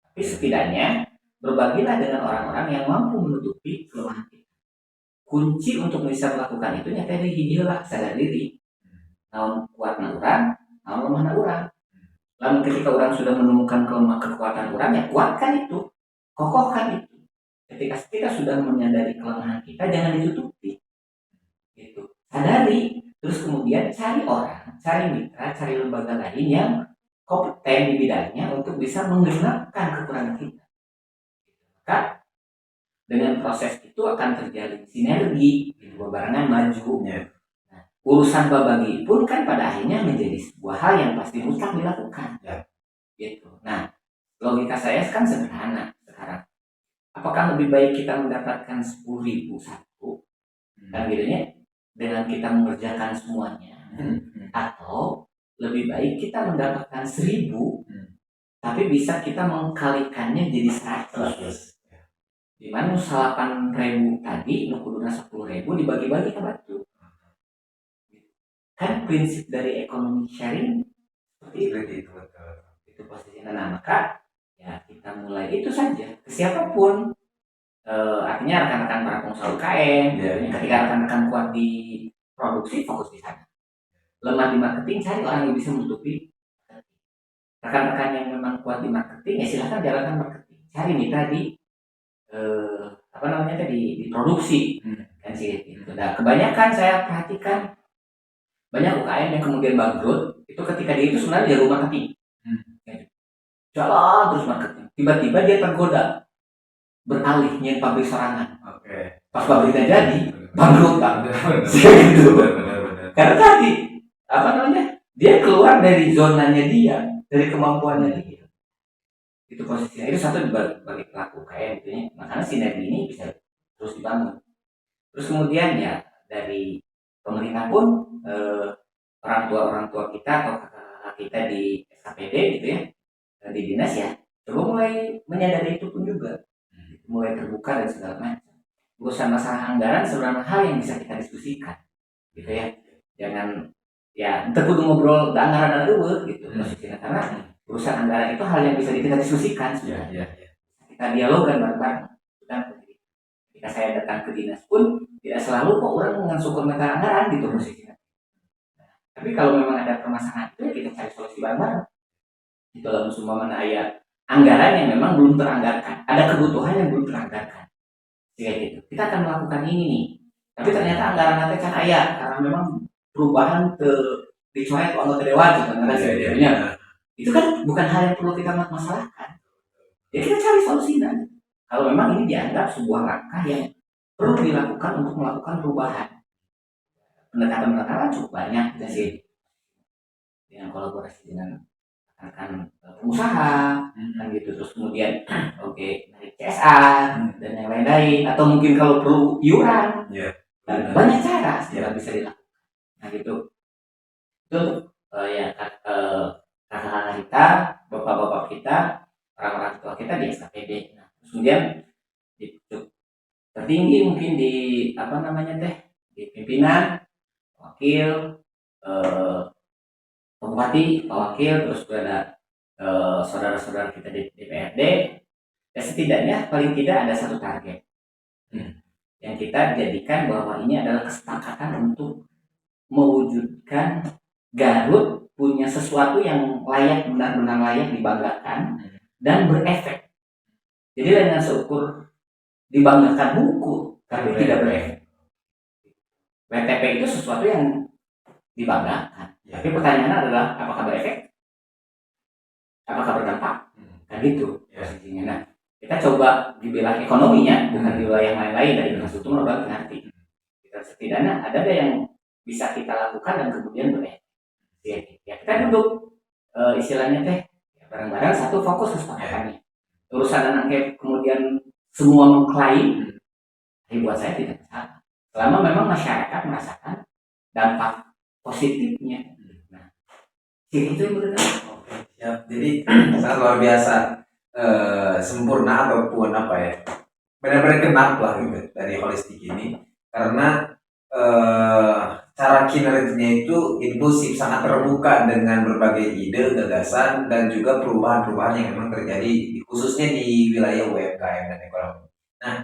tapi setidaknya berbagilah dengan orang-orang yang mampu menutupi kelemahan kita. Kunci untuk bisa melakukan itu nyata dari hijilah sadar diri. Namun kuatna orang, namun lemahna orang. Lalu ketika orang sudah menemukan kekuatan orang, ya kuatkan itu, kokohkan itu. Ketika kita sudah menyadari kelemahan kita, jangan ditutupi. Gitu. Sadari, terus kemudian cari orang, cari mitra, cari lembaga lain yang kompeten di bidangnya untuk bisa menggenapkan kekurangan kita. Maka dengan proses itu akan terjalin sinergi, barengan maju. Nah, urusan berbagi pun kan pada akhirnya menjadi sebuah hal yang pasti mutlak dilakukan. Gitu. Nah, logika saya kan sederhana sekarang. Apakah lebih baik kita mendapatkan 10.000 satu, kan gitu ya, dengan kita mengerjakan semuanya, atau lebih baik kita mendapatkan 1.000, tapi bisa kita mengkalikannya jadi 100. Di mana 8.000 tadi, nukuduna 10.000 dibagi-bagi ke Batu. Kan prinsip dari ekonomi sharing seperti itu. Itu posisinya. Nah, maka ya kita mulai itu saja ke siapapun. Artinya rekan-rekan para pengusaha UKM, ketika rekan-rekan kuat di produksi, fokus di sana. Lemah di marketing, cari orang yang bisa menutupi. Rekan-rekan yang memang kuat di marketing, ya silahkan jalankan marketing. Cari mitra di di produksi. Kan sih gitu. Nah, kebanyakan saya perhatikan banyak UKM yang kemudian bangkrut itu ketika dia itu sebenarnya di rumah marketing. Jalan terus marketing. Tiba-tiba dia tergoda beralih nyen pabrik sorangan. Pas pabriknya jadi bangkrut kan. Gitu. Karena tadi dia keluar dari zonanya dia, dari kemampuannya dia. Itu posisinya. Itu satu bagi pelaku UKM gitu ya. Makanya sinergi ini bisa terus dibangun. Terus kemudian ya dari pemerintah pun orang tua kita atau kakak kita di SKPD gitu ya, di dinas ya, coba mulai menyadari itu pun juga, mulai terbuka dan segala macam. urusan masalah anggaran sebenarnya hal yang bisa kita diskusikan, gitu ya. Jangan ya kita kudu ngobrol anggaran dulu gitu maksudnya, karena urusan anggaran itu hal yang bisa kita diskusikan sebenarnya. Kita dialogkan bareng-bareng. Dan ketika saya datang ke dinas pun tidak selalu kok orang dengan komentar anggaran gitu maksudnya. Tapi kalau memang ada permasalahan itu ya kita cari solusi bareng-bareng. Itu dalam semua mana ayat anggaran yang memang belum teranggarkan, ada kebutuhan yang belum teranggarkan, kayak gitu. Kita akan melakukan ini nih, tapi ternyata anggaran nanti kan ayat karena memang perubahan ke dicoret anggota dewan gitu kan sebetulnya. Itu kan bukan hal yang perlu kita masalahkan. Ya kita cari solusinya. Kalau memang ini dianggap sebuah langkah yang perlu dilakukan untuk melakukan perubahan, pendekatan cukup banyak kita sih dengan kolaborasi dengan rekan pengusaha kan gitu, terus kemudian oke narik CSR dan yang lain-lain, atau mungkin kalau perlu iuran dan banyak cara yang bisa dilakukan. Nah gitu itu ya kakak-kakak kita, bapak-bapak kita, orang-orang tua kita di SKPD. Nah, terus kemudian di tertinggi mungkin di apa namanya teh di pimpinan, wakil, bupati, pak wakil, terus ada saudara-saudara kita di DPRD. Ya setidaknya paling tidak ada satu target yang kita jadikan bahwa ini adalah kesepakatan untuk mewujudkan Garut punya sesuatu yang layak, benar-benar layak dibanggakan dan berefek. Jadi dengan seukur dibanggakan buku tapi tidak berefek. WTP itu sesuatu yang dibanggakan. Tapi pertanyaannya adalah apakah berefek? Apakah berdampak? Kan gitu posisinya. Nah, kita coba di wilayah ekonominya, bukan di wilayah yang lain-lain dari infrastruktur udah ngerti. Kita setidaknya ada yang bisa kita lakukan dan kemudian berefek. Ya kita duduk istilahnya teh ya, bareng-bareng satu fokus kesepakatannya. Urusan angket kemudian semua mengklaim, buat saya tidak masalah. Selama memang masyarakat merasakan dampak positifnya. Nah, itu yang benar. Ya, jadi sangat luar biasa, sempurna ataupun apa ya, benar-benar genap lah gitu dari holistik ini, karena cara kinerjanya itu inklusif, sangat terbuka dengan berbagai ide, gagasan, dan juga perubahan-perubahan yang memang terjadi khususnya di wilayah UMKM dan ekonomi. Nah,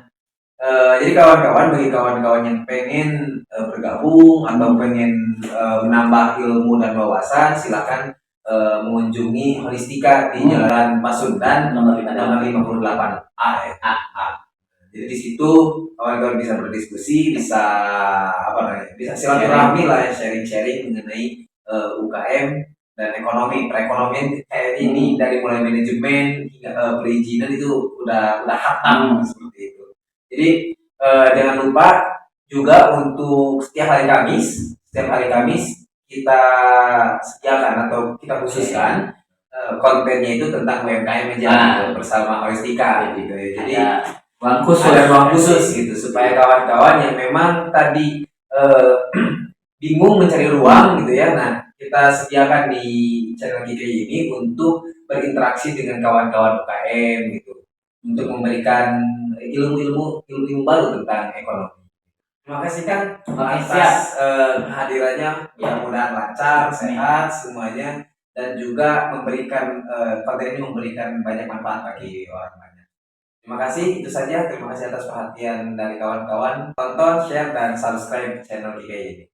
jadi kawan-kawan, bagi kawan-kawan yang pengen bergabung atau pengen menambah ilmu dan wawasan, silakan mengunjungi Holistika di Jalan Pasundan nomor 58A ya. Jadi di situ kawan-kawan bisa berdiskusi, bisa bisa silaturahmi lah ya, sharing-sharing mengenai UKM dan perekonomian kayak ini, dari mulai manajemen hingga perizinan itu udah hatam seperti itu. Jadi jangan lupa juga untuk setiap hari Kamis kita sediakan atau kita khususkan kontennya itu tentang UMKM aja bersama Holistika gitu ya. Jadi ada ruang khusus gitu supaya kawan-kawan yang memang tadi bingung mencari ruang gitu ya. Nah, kita sediakan di channel kita ini untuk berinteraksi dengan kawan-kawan UKM gitu, untuk memberikan ilmu baru tentang ekonomi. Terima kasih Kang atas kehadirannya, mudah-mudahan lancar, sehat semuanya, dan juga memberikan konten ini memberikan banyak manfaat bagi orang banyak. Terima kasih, itu saja. Terima kasih atas perhatian dari kawan-kawan. Tonton, share, dan subscribe channel kita ini.